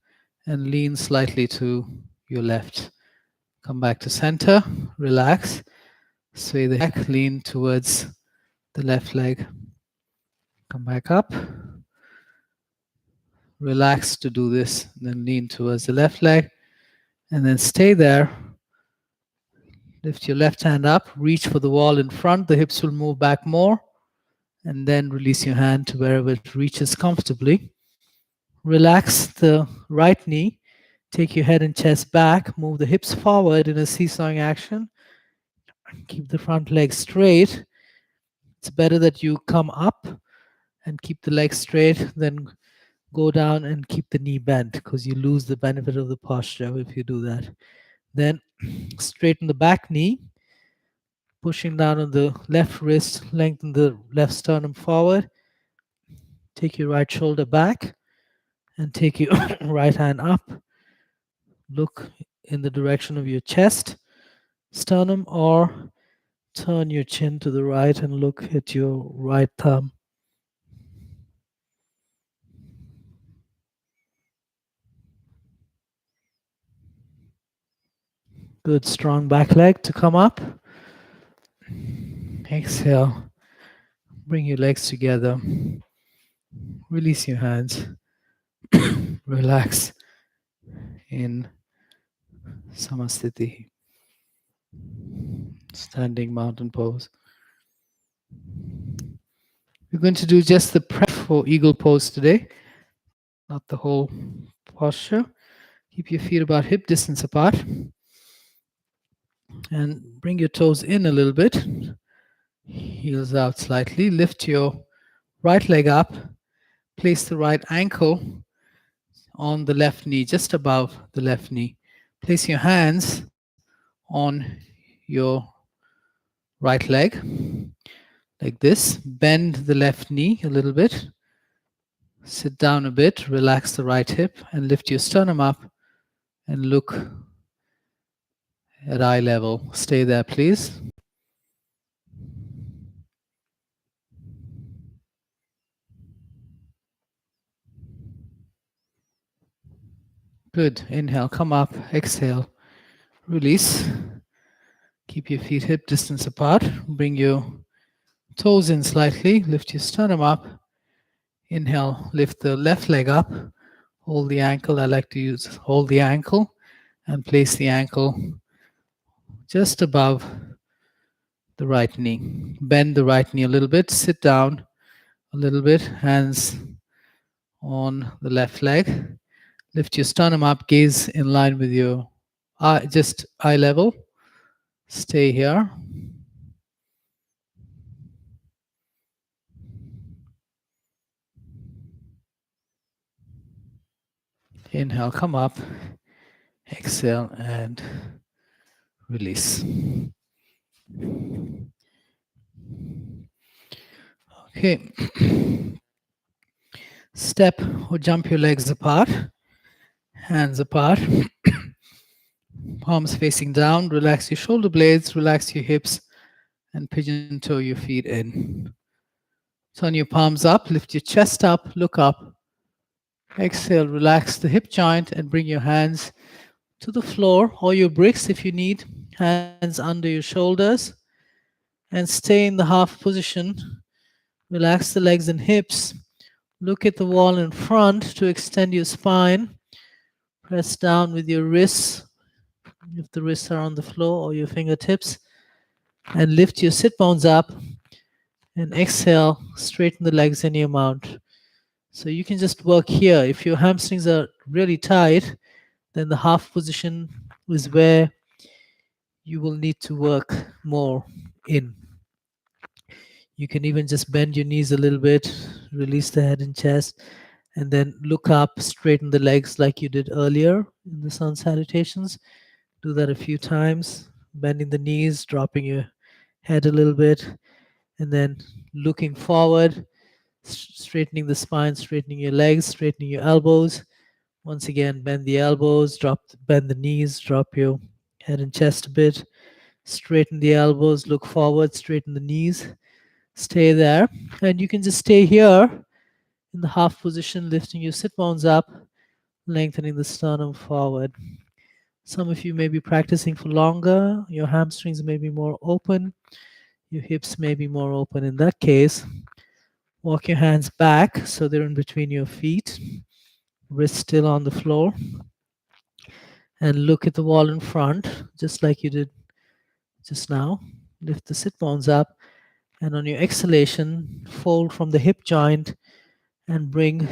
and lean slightly to your left. Come back to center, relax. Sway the back, lean towards the left leg. Come back up. Relax to do this, then lean towards the left leg, and then stay there. Lift your left hand up, reach for the wall in front, the hips will move back more, and then release your hand to wherever it reaches comfortably. Relax the right knee, take your head and chest back, move the hips forward in a seesawing action. Keep the front leg straight. It's better that you come up and keep the leg straight than go down and keep the knee bent, because you lose the benefit of the posture if you do that. Then straighten the back knee, pushing down on the left wrist, lengthen the left sternum forward. Take your right shoulder back and take your right hand up. Look in the direction of your chest sternum, or turn your chin to the right and look at your right thumb. Good, strong back leg to come up. Exhale. Bring your legs together. Release your hands. Relax in Samasthiti, standing mountain pose. We're going to do just the prep for eagle pose today, not the whole posture. Keep your feet about hip distance apart and bring your toes in a little bit. Heels out slightly. Lift your right leg up. Place the right ankle on the left knee, just above the left knee. Place your hands on your right leg, like this. Bend the left knee a little bit. Sit down a bit, relax the right hip, and lift your sternum up and look at eye level. Stay there, please. Good. Inhale, come up. Exhale, release. Keep your feet hip distance apart. Bring your toes in slightly. Lift your sternum up. Inhale, lift the left leg up. Hold the ankle. I like to use hold the ankle and place the ankle just above the right knee. Bend the right knee a little bit. Sit down a little bit. Hands on the left leg. Lift your sternum up. Gaze in line with your eye, just eye level. Stay here. Inhale, come up. Exhale and release. Okay. Step or jump your legs apart. Hands apart. Palms facing down. Relax your shoulder blades. Relax your hips. And pigeon toe your feet in. Turn your palms up. Lift your chest up. Look up. Exhale. Relax the hip joint and bring your hands to the floor or your bricks if you need. Hands under your shoulders. And stay in the half position. Relax the legs and hips. Look at the wall in front to extend your spine. Press down with your wrists, if the wrists are on the floor, or your fingertips. And lift your sit bones up. And exhale, straighten the legs in your mount. So you can just work here. If your hamstrings are really tight, then the half position is where you will need to work more in. You can even just bend your knees a little bit, release the head and chest, and then look up, straighten the legs like you did earlier in the Sun Salutations. Do that a few times, bending the knees, dropping your head a little bit, and then looking forward, straightening the spine, straightening your legs, straightening your elbows. Once again, bend the elbows, bend the knees, drop your head and chest a bit, straighten the elbows, look forward, straighten the knees. Stay there, and you can just stay here in the half position, lifting your sit bones up, lengthening the sternum forward. Some of you may be practicing for longer. Your hamstrings may be more open. Your hips may be more open. In that case, walk your hands back so they're in between your feet, wrists still on the floor, and look at the wall in front, just like you did just now. Lift the sit bones up, and on your exhalation, fold from the hip joint and bring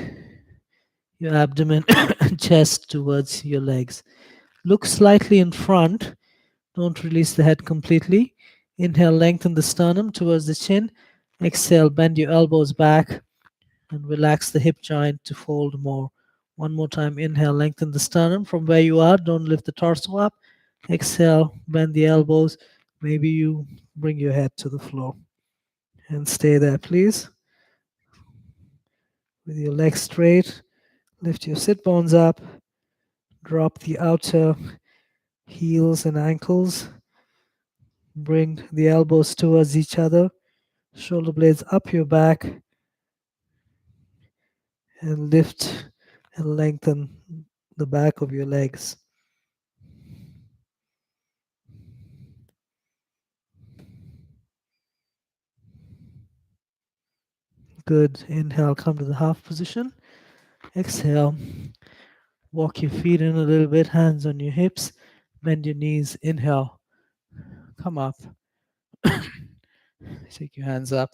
your abdomen and chest towards your legs. Look slightly in front. Don't release the head completely. Inhale, lengthen the sternum towards the chin. Exhale, bend your elbows back and relax the hip joint to fold more. One more time. Inhale, lengthen the sternum from where you are. Don't lift the torso up. Exhale, bend the elbows. Maybe you bring your head to the floor. And stay there, please. With your legs straight, lift your sit bones up. Drop the outer heels and ankles. Bring the elbows towards each other, shoulder blades up your back, and lift and lengthen the back of your legs. Good. Inhale, come to the half position. Exhale, walk your feet in a little bit, hands on your hips, bend your knees. Inhale, come up. Take your hands up.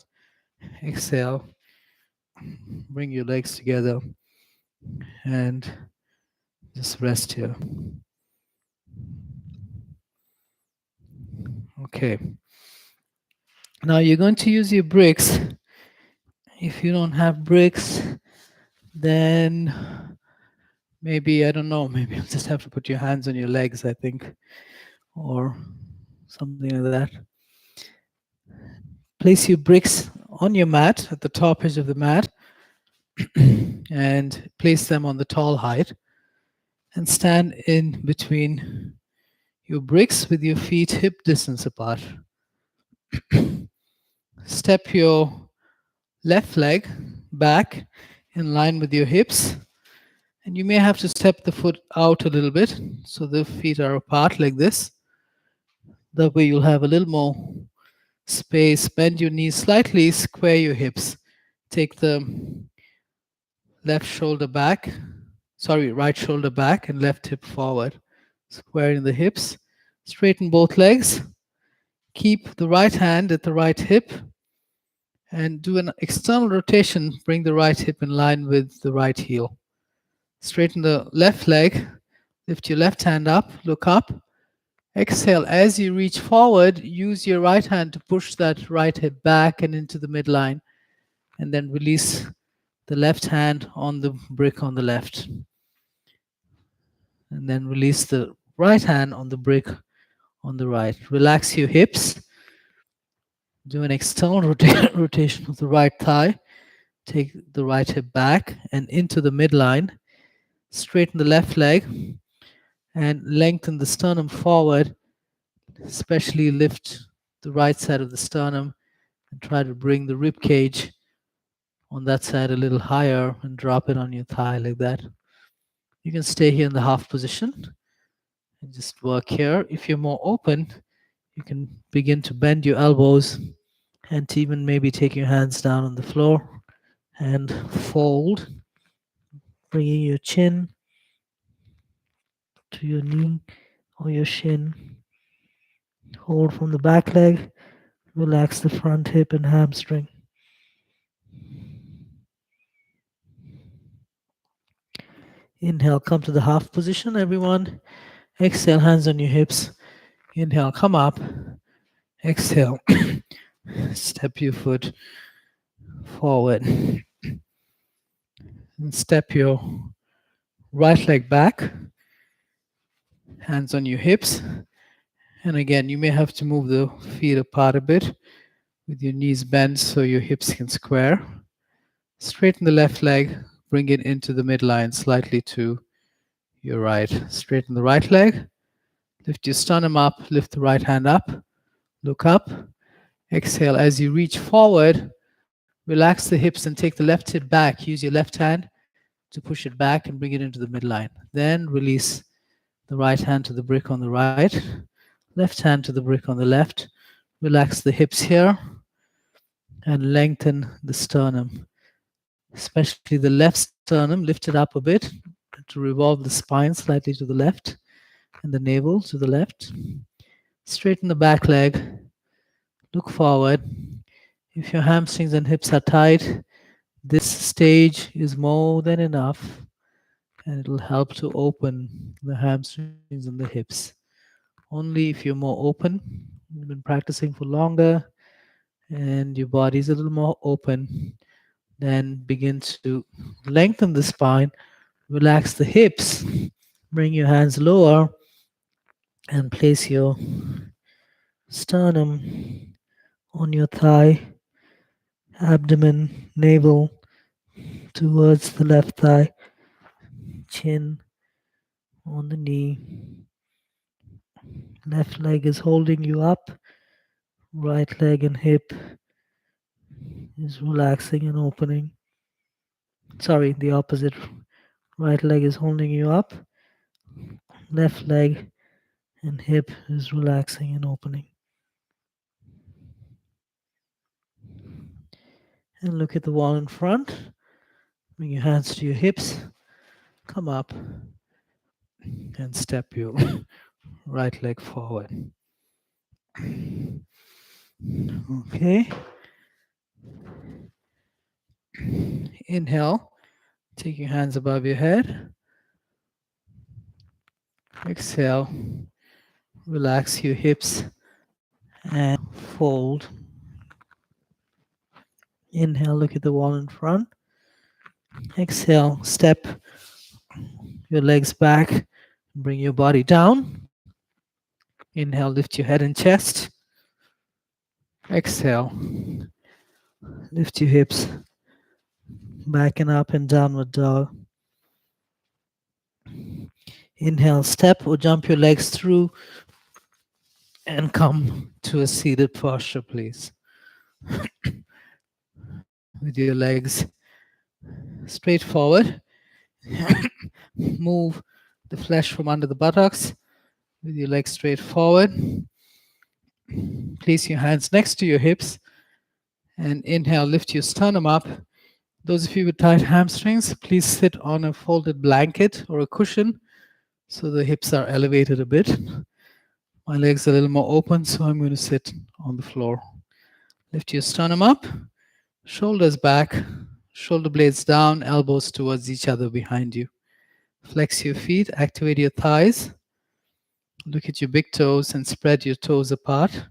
Exhale, bring your legs together and just rest here. Okay. Now you're going to use your bricks. If you don't have bricks, then maybe, I don't know, maybe you'll just have to put your hands on your legs, I think, or something like that. Place your bricks on your mat, at the top edge of the mat, and place them on the tall height, and stand in between your bricks with your feet hip distance apart. Step your left leg back in line with your hips, and you may have to step the foot out a little bit so the feet are apart like this. That way you'll have a little more space. Bend your knees slightly, square your hips. Take the right shoulder back and left hip forward. Squaring the hips. Straighten both legs. Keep the right hand at the right hip and do an external rotation. Bring the right hip in line with the right heel. Straighten the left leg. Lift your left hand up. Look up. Exhale. As you reach forward, use your right hand to push that right hip back and into the midline. And then release the left hand on the brick on the left. And then release the right hand on the brick on the right. Relax your hips. Do an external rotation of the right thigh. Take the right hip back and into the midline. Straighten the left leg and lengthen the sternum forward. Especially lift the right side of the sternum and try to bring the rib cage on that side a little higher and drop it on your thigh like that. You can stay here in the half position and just work here. If you're more open, you can begin to bend your elbows and to even maybe take your hands down on the floor and fold, bringing your chin to your knee or your shin. Hold from the back leg, relax the front hip and hamstring. Inhale, come to the half position, everyone. Exhale, hands on your hips. Inhale, come up. Exhale, step your foot forward. And step your right leg back. Hands on your hips. And again, you may have to move the feet apart a bit with your knees bent so your hips can square. Straighten the left leg. Bring it into the midline slightly to your right. Straighten the right leg. Lift your sternum up. Lift the right hand up. Look up. Exhale. As you reach forward, relax the hips and take the left hip back. Use your left hand to push it back and bring it into the midline. Then release the right hand to the brick on the right. Left hand to the brick on the left. Relax the hips here and lengthen the sternum, especially the left sternum. Lift it up a bit to revolve the spine slightly to the left and the navel to the left. Straighten the back leg. Look forward. If your hamstrings and hips are tight, this stage is more than enough, and it will help to open the hamstrings and the hips. Only if you're more open, you've been practicing for longer, and your body is a little more open, then begin to lengthen the spine, relax the hips, bring your hands lower, and place your sternum on your thigh, abdomen, navel towards the left thigh, chin on the knee. Left leg is holding you up. Right leg and hip is relaxing and opening. Sorry, the opposite. Right leg is holding you up. Left leg and hip is relaxing and opening. And look at the wall in front. Bring your hands to your hips. Come up and step your right leg forward. Okay. Inhale. Take your hands above your head. Exhale. Relax your hips and fold. Inhale, look at the wall in front. Exhale, step your legs back. Bring your body down. Inhale, lift your head and chest. Exhale, lift your hips back and up and downward dog. Inhale, step or jump your legs through and come to a seated posture, please. With your legs straight forward. Move the flesh from under the buttocks with your legs straight forward. Place your hands next to your hips and inhale, lift your sternum up. Those of you with tight hamstrings, please sit on a folded blanket or a cushion so the hips are elevated a bit. My legs are a little more open, so I'm going to sit on the floor. Lift your sternum up, shoulders back, shoulder blades down, elbows towards each other behind you. Flex your feet, activate your thighs. Look at your big toes and spread your toes apart,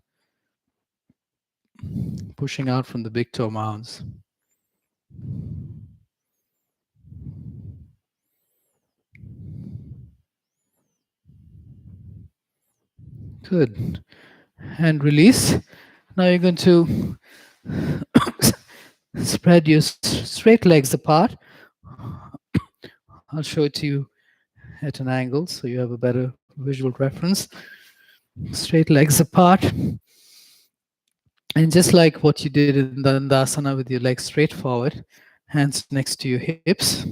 pushing out from the big toe mounds. Good. And release. Now you're going to spread your straight legs apart. I'll show it to you at an angle so you have a better visual reference. Straight legs apart. And just like what you did in the Tadasana with your legs straight forward, hands next to your hips,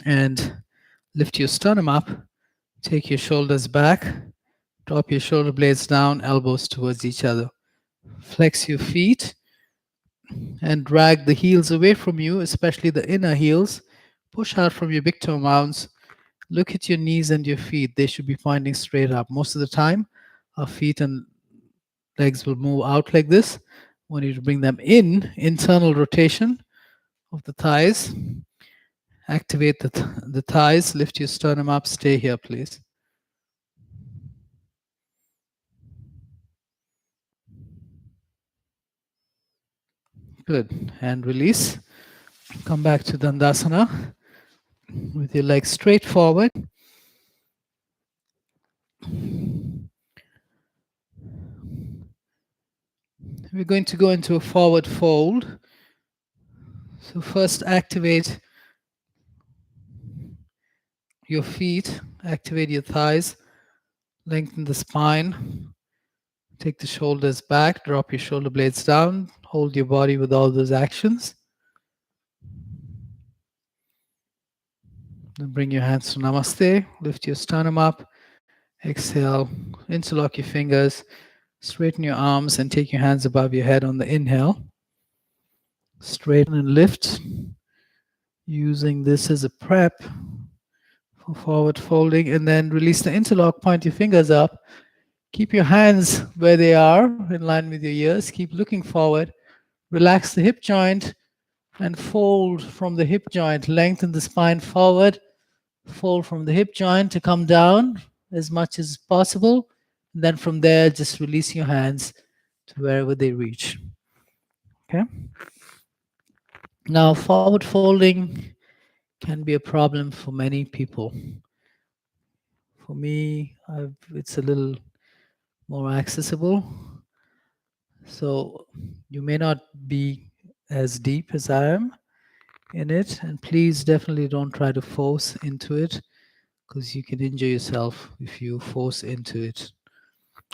and lift your sternum up, take your shoulders back, drop your shoulder blades down, elbows towards each other. Flex your feet and drag the heels away from you, especially the inner heels. Push out from your big toe mounds. Look at your knees and your feet. They should be pointing straight up. Most of the time, our feet and legs will move out like this. I want you to bring them in, internal rotation of the thighs. Activate the thighs. Lift your sternum up. Stay here, please. Good. And release. Come back to Dandasana with your legs straight forward. We're going to go into a forward fold. So first activate your feet, activate your thighs, lengthen the spine, take the shoulders back, drop your shoulder blades down, hold your body with all those actions. Then bring your hands to Namaste, lift your sternum up, exhale, interlock your fingers, straighten your arms and take your hands above your head on the inhale. Straighten and lift, using this as a prep for forward folding, and then release the interlock, point your fingers up. Keep your hands where they are, in line with your ears. Keep looking forward. Relax the hip joint and fold from the hip joint. Lengthen the spine forward. Fold from the hip joint to come down as much as possible. And then from there, just release your hands to wherever they reach. Okay? Now, forward folding can be a problem for many people. For me, it's a little more accessible. So you may not be as deep as I am in it, and please definitely don't try to force into it because you can injure yourself if you force into it.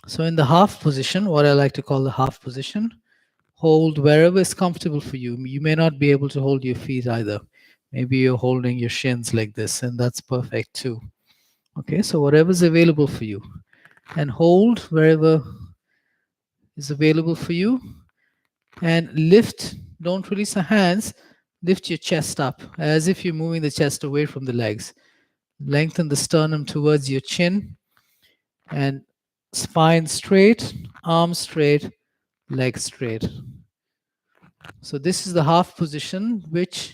So in the half position, what I like to call the half position, hold wherever is comfortable for you. You may not be able to hold your feet either. Maybe you're holding your shins like this, and that's perfect too. Okay, so whatever's available for you. And hold wherever is available for you. And lift, don't release the hands, lift your chest up as if you're moving the chest away from the legs. Lengthen the sternum towards your chin and spine straight, arms straight, legs straight. So this is the half position, which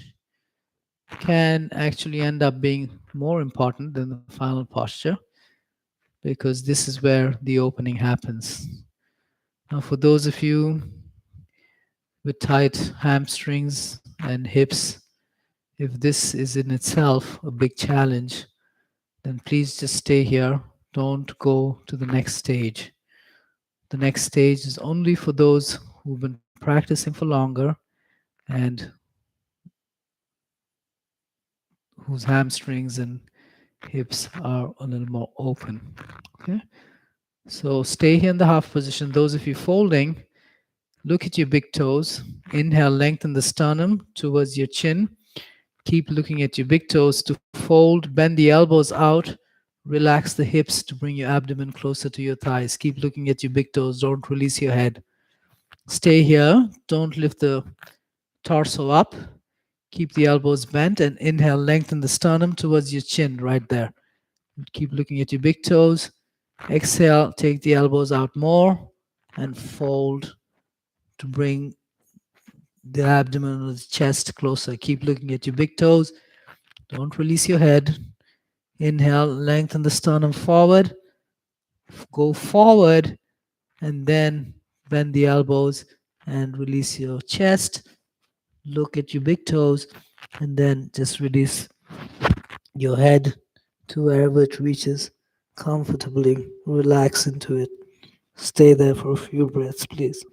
can actually end up being more important than the final posture, because this is where the opening happens. Now, for those of you with tight hamstrings and hips, if this is in itself a big challenge, then please just stay here. Don't go to the next stage. The next stage is only for those who've been practicing for longer and whose hamstrings and hips are a little more open. Okay, so stay here in the half position. Those of you folding, look at your big toes. Inhale, lengthen the sternum towards your chin. Keep looking at your big toes to fold. Bend the elbows out. Relax the hips to bring your abdomen closer to your thighs. Keep looking at your big toes. Don't release your head. Stay here. Don't lift the torso up. Keep the elbows bent and inhale, lengthen the sternum towards your chin right there. Keep looking at your big toes. Exhale, take the elbows out more and fold to bring the abdomen or the chest closer. Keep looking at your big toes. Don't release your head. Inhale, lengthen the sternum forward. Go forward and then bend the elbows and release your chest. Look at your big toes and then just release your head to wherever it reaches. Comfortably relax into it. Stay there for a few breaths, please.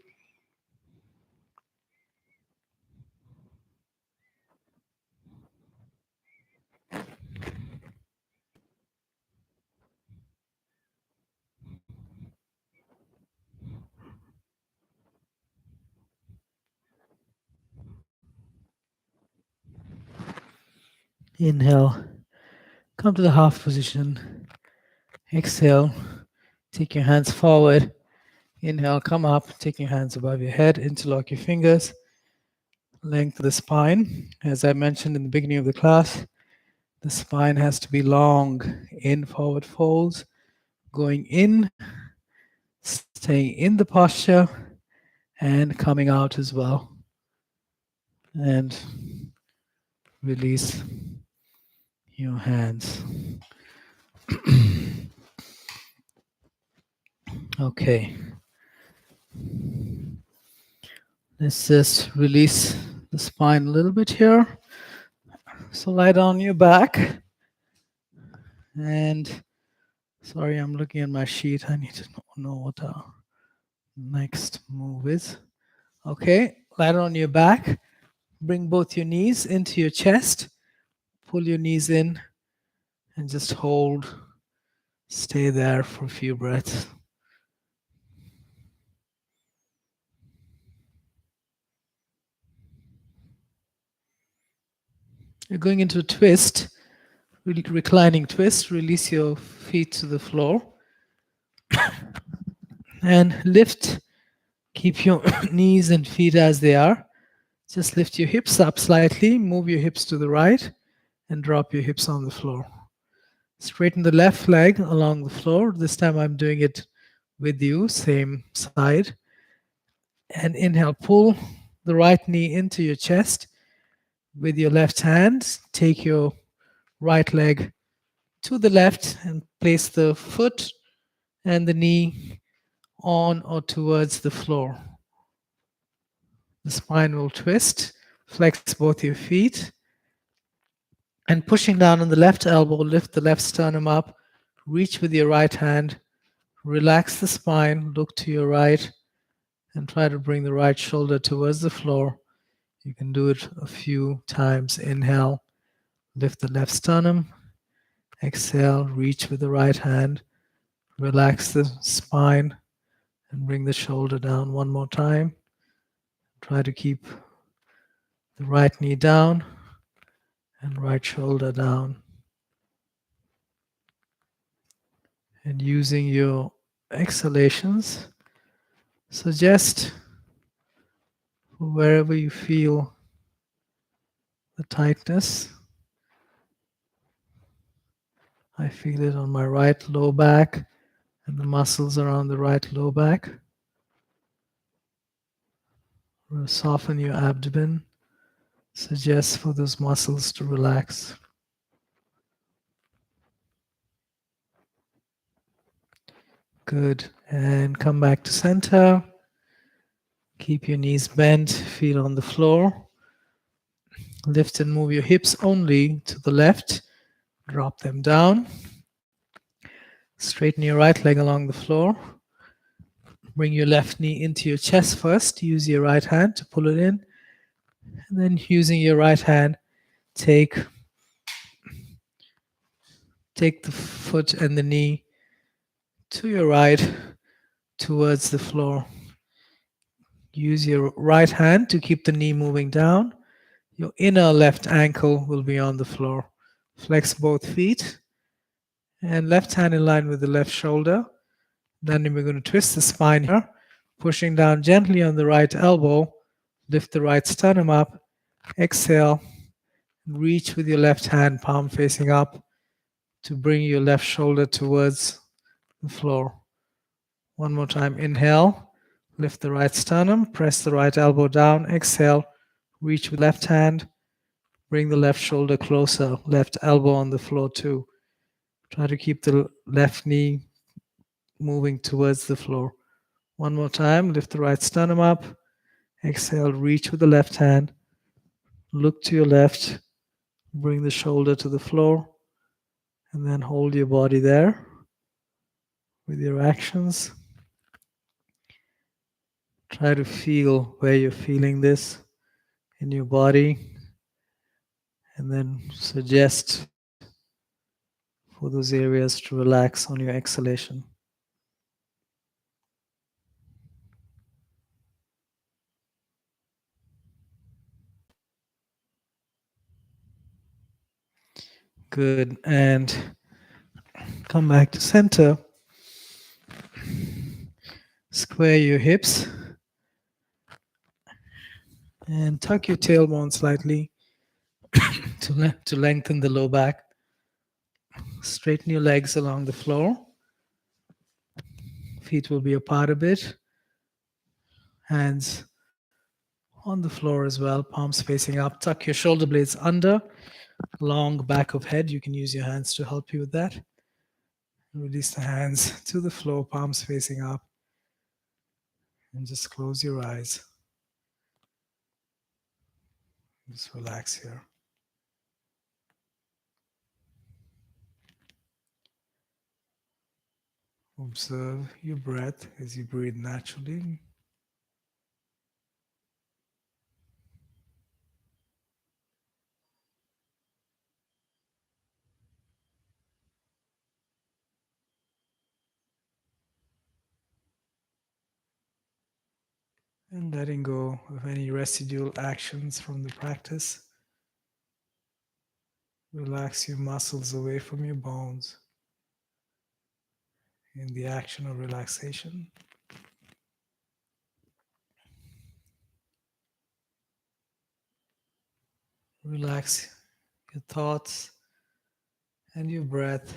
Inhale, come to the half position. Exhale, take your hands forward. Inhale, come up, take your hands above your head, interlock your fingers, lengthen the spine. As I mentioned in the beginning of the class, the spine has to be long in forward folds, going in, staying in the posture, and coming out as well. And release your hands. Okay. Let's just release the spine a little bit here. So lie down on your back. And sorry, I'm looking at my sheet. I need to know what our next move is. Okay, lie down on your back. Bring both your knees into your chest. Pull your knees in and just hold. Stay there for a few breaths. You're going into a twist, reclining twist. Release your feet to the floor and lift. Keep your knees and feet as they are. Just lift your hips up slightly, move your hips to the right, and drop your hips on the floor. Straighten the left leg along the floor. This time I'm doing it with you, same side. And inhale, pull the right knee into your chest. With your left hand, take your right leg to the left and place the foot and the knee on or towards the floor. The spine will twist. Flex both your feet. And pushing down on the left elbow, lift the left sternum up. Reach with your right hand. Relax the spine. Look to your right. And try to bring the right shoulder towards the floor. You can do it a few times. Inhale. Lift the left sternum. Exhale. Reach with the right hand. Relax the spine. And bring the shoulder down one more time. Try to keep the right knee down and right shoulder down. And using your exhalations, suggest wherever you feel the tightness. I feel it on my right low back and the muscles around the right low back. Soften your abdomen. Suggest for those muscles to relax. Good. And come back to center. Keep your knees bent, feet on the floor. Lift and move your hips only to the left. Drop them down. Straighten your right leg along the floor. Bring your left knee into your chest first. Use your right hand to pull it in. And then using your right hand, take the foot and the knee to your right towards the floor. Use your right hand to keep the knee moving down. Your inner left ankle will be on the floor. Flex both feet and left hand in line with the left shoulder. Then we're going to twist the spine here, pushing down gently on the right elbow. Lift the right sternum up. Exhale. Reach with your left hand, palm facing up, to bring your left shoulder towards the floor. One more time. Inhale. Lift the right sternum. Press the right elbow down. Exhale. Reach with left hand. Bring the left shoulder closer. Left elbow on the floor too. Try to keep the left knee moving towards the floor. One more time. Lift the right sternum up. Exhale. Reach with the left hand. Look to your left. Bring the shoulder to the floor. And then hold your body there with your actions. Try to feel where you're feeling this in your body. And then suggest for those areas to relax on your exhalation. Good. And come back to center. Square your hips. And tuck your tailbone slightly to lengthen the low back. Straighten your legs along the floor. Feet will be apart a bit. Hands on the floor as well, palms facing up. Tuck your shoulder blades under. Long back of head. You can use your hands to help you with that. Release the hands to the floor, palms facing up. And just close your eyes. Just relax here. Observe your breath as you breathe naturally. And letting go of any residual actions from the practice. Relax your muscles away from your bones in the action of relaxation. Relax your thoughts and your breath.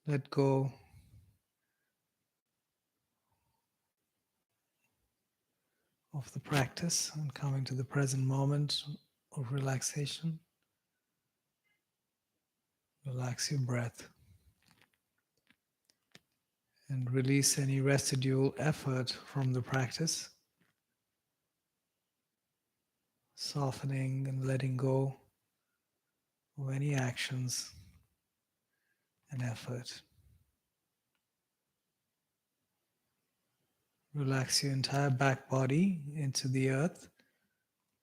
Let go of the practice and come into the present moment of relaxation. Relax your breath and release any residual effort from the practice. Softening and letting go of any actions and effort. Relax your entire back body into the earth,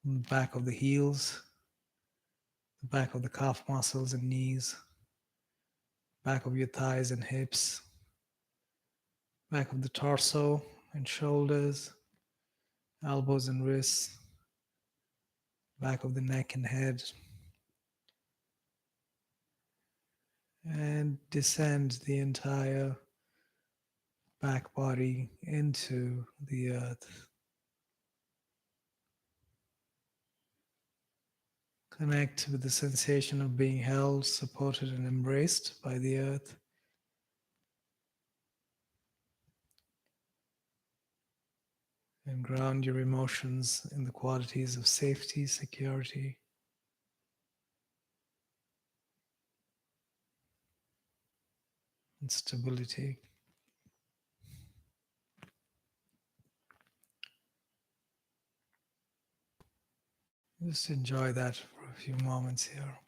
from the back of the heels, the back of the calf muscles and knees, back of your thighs and hips, back of the torso and shoulders, elbows and wrists, back of the neck and head, and descend the entire back body into the earth. Connect with the sensation of being held, supported, and embraced by the earth. And ground your emotions in the qualities of safety, security, and stability. Just enjoy that for a few moments here.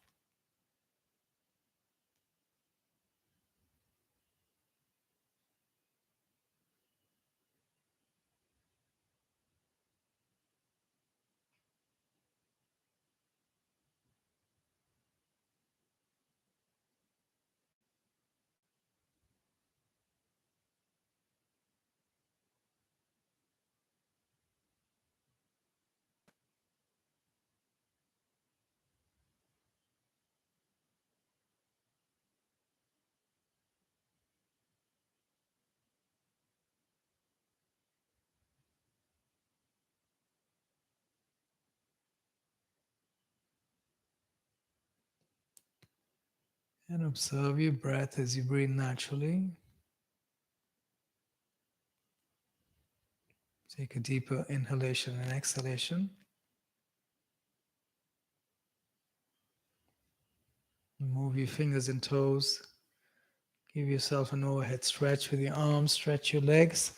And observe your breath as you breathe naturally. Take a deeper inhalation and exhalation. Move your fingers and toes. Give yourself an overhead stretch with your arms. Stretch your legs.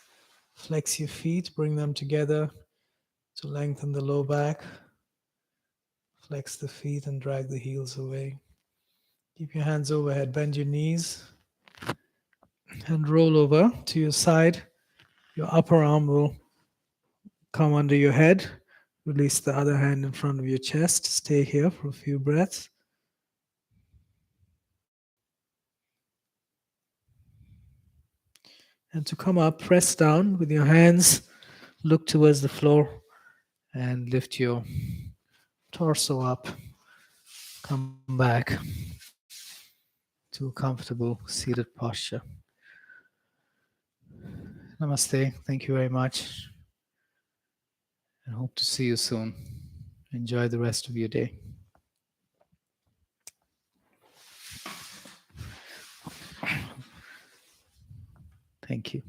Flex your feet. Bring them together to lengthen the low back. Flex the feet and drag the heels away. Keep your hands overhead. Bend your knees and roll over to your side. Your upper arm will come under your head. Release the other hand in front of your chest. Stay here for a few breaths. And to come up, press down with your hands. Look towards the floor and lift your torso up. Come back to a comfortable seated posture. Namaste. Thank you very much. And hope to see you soon. Enjoy the rest of your day. Thank you.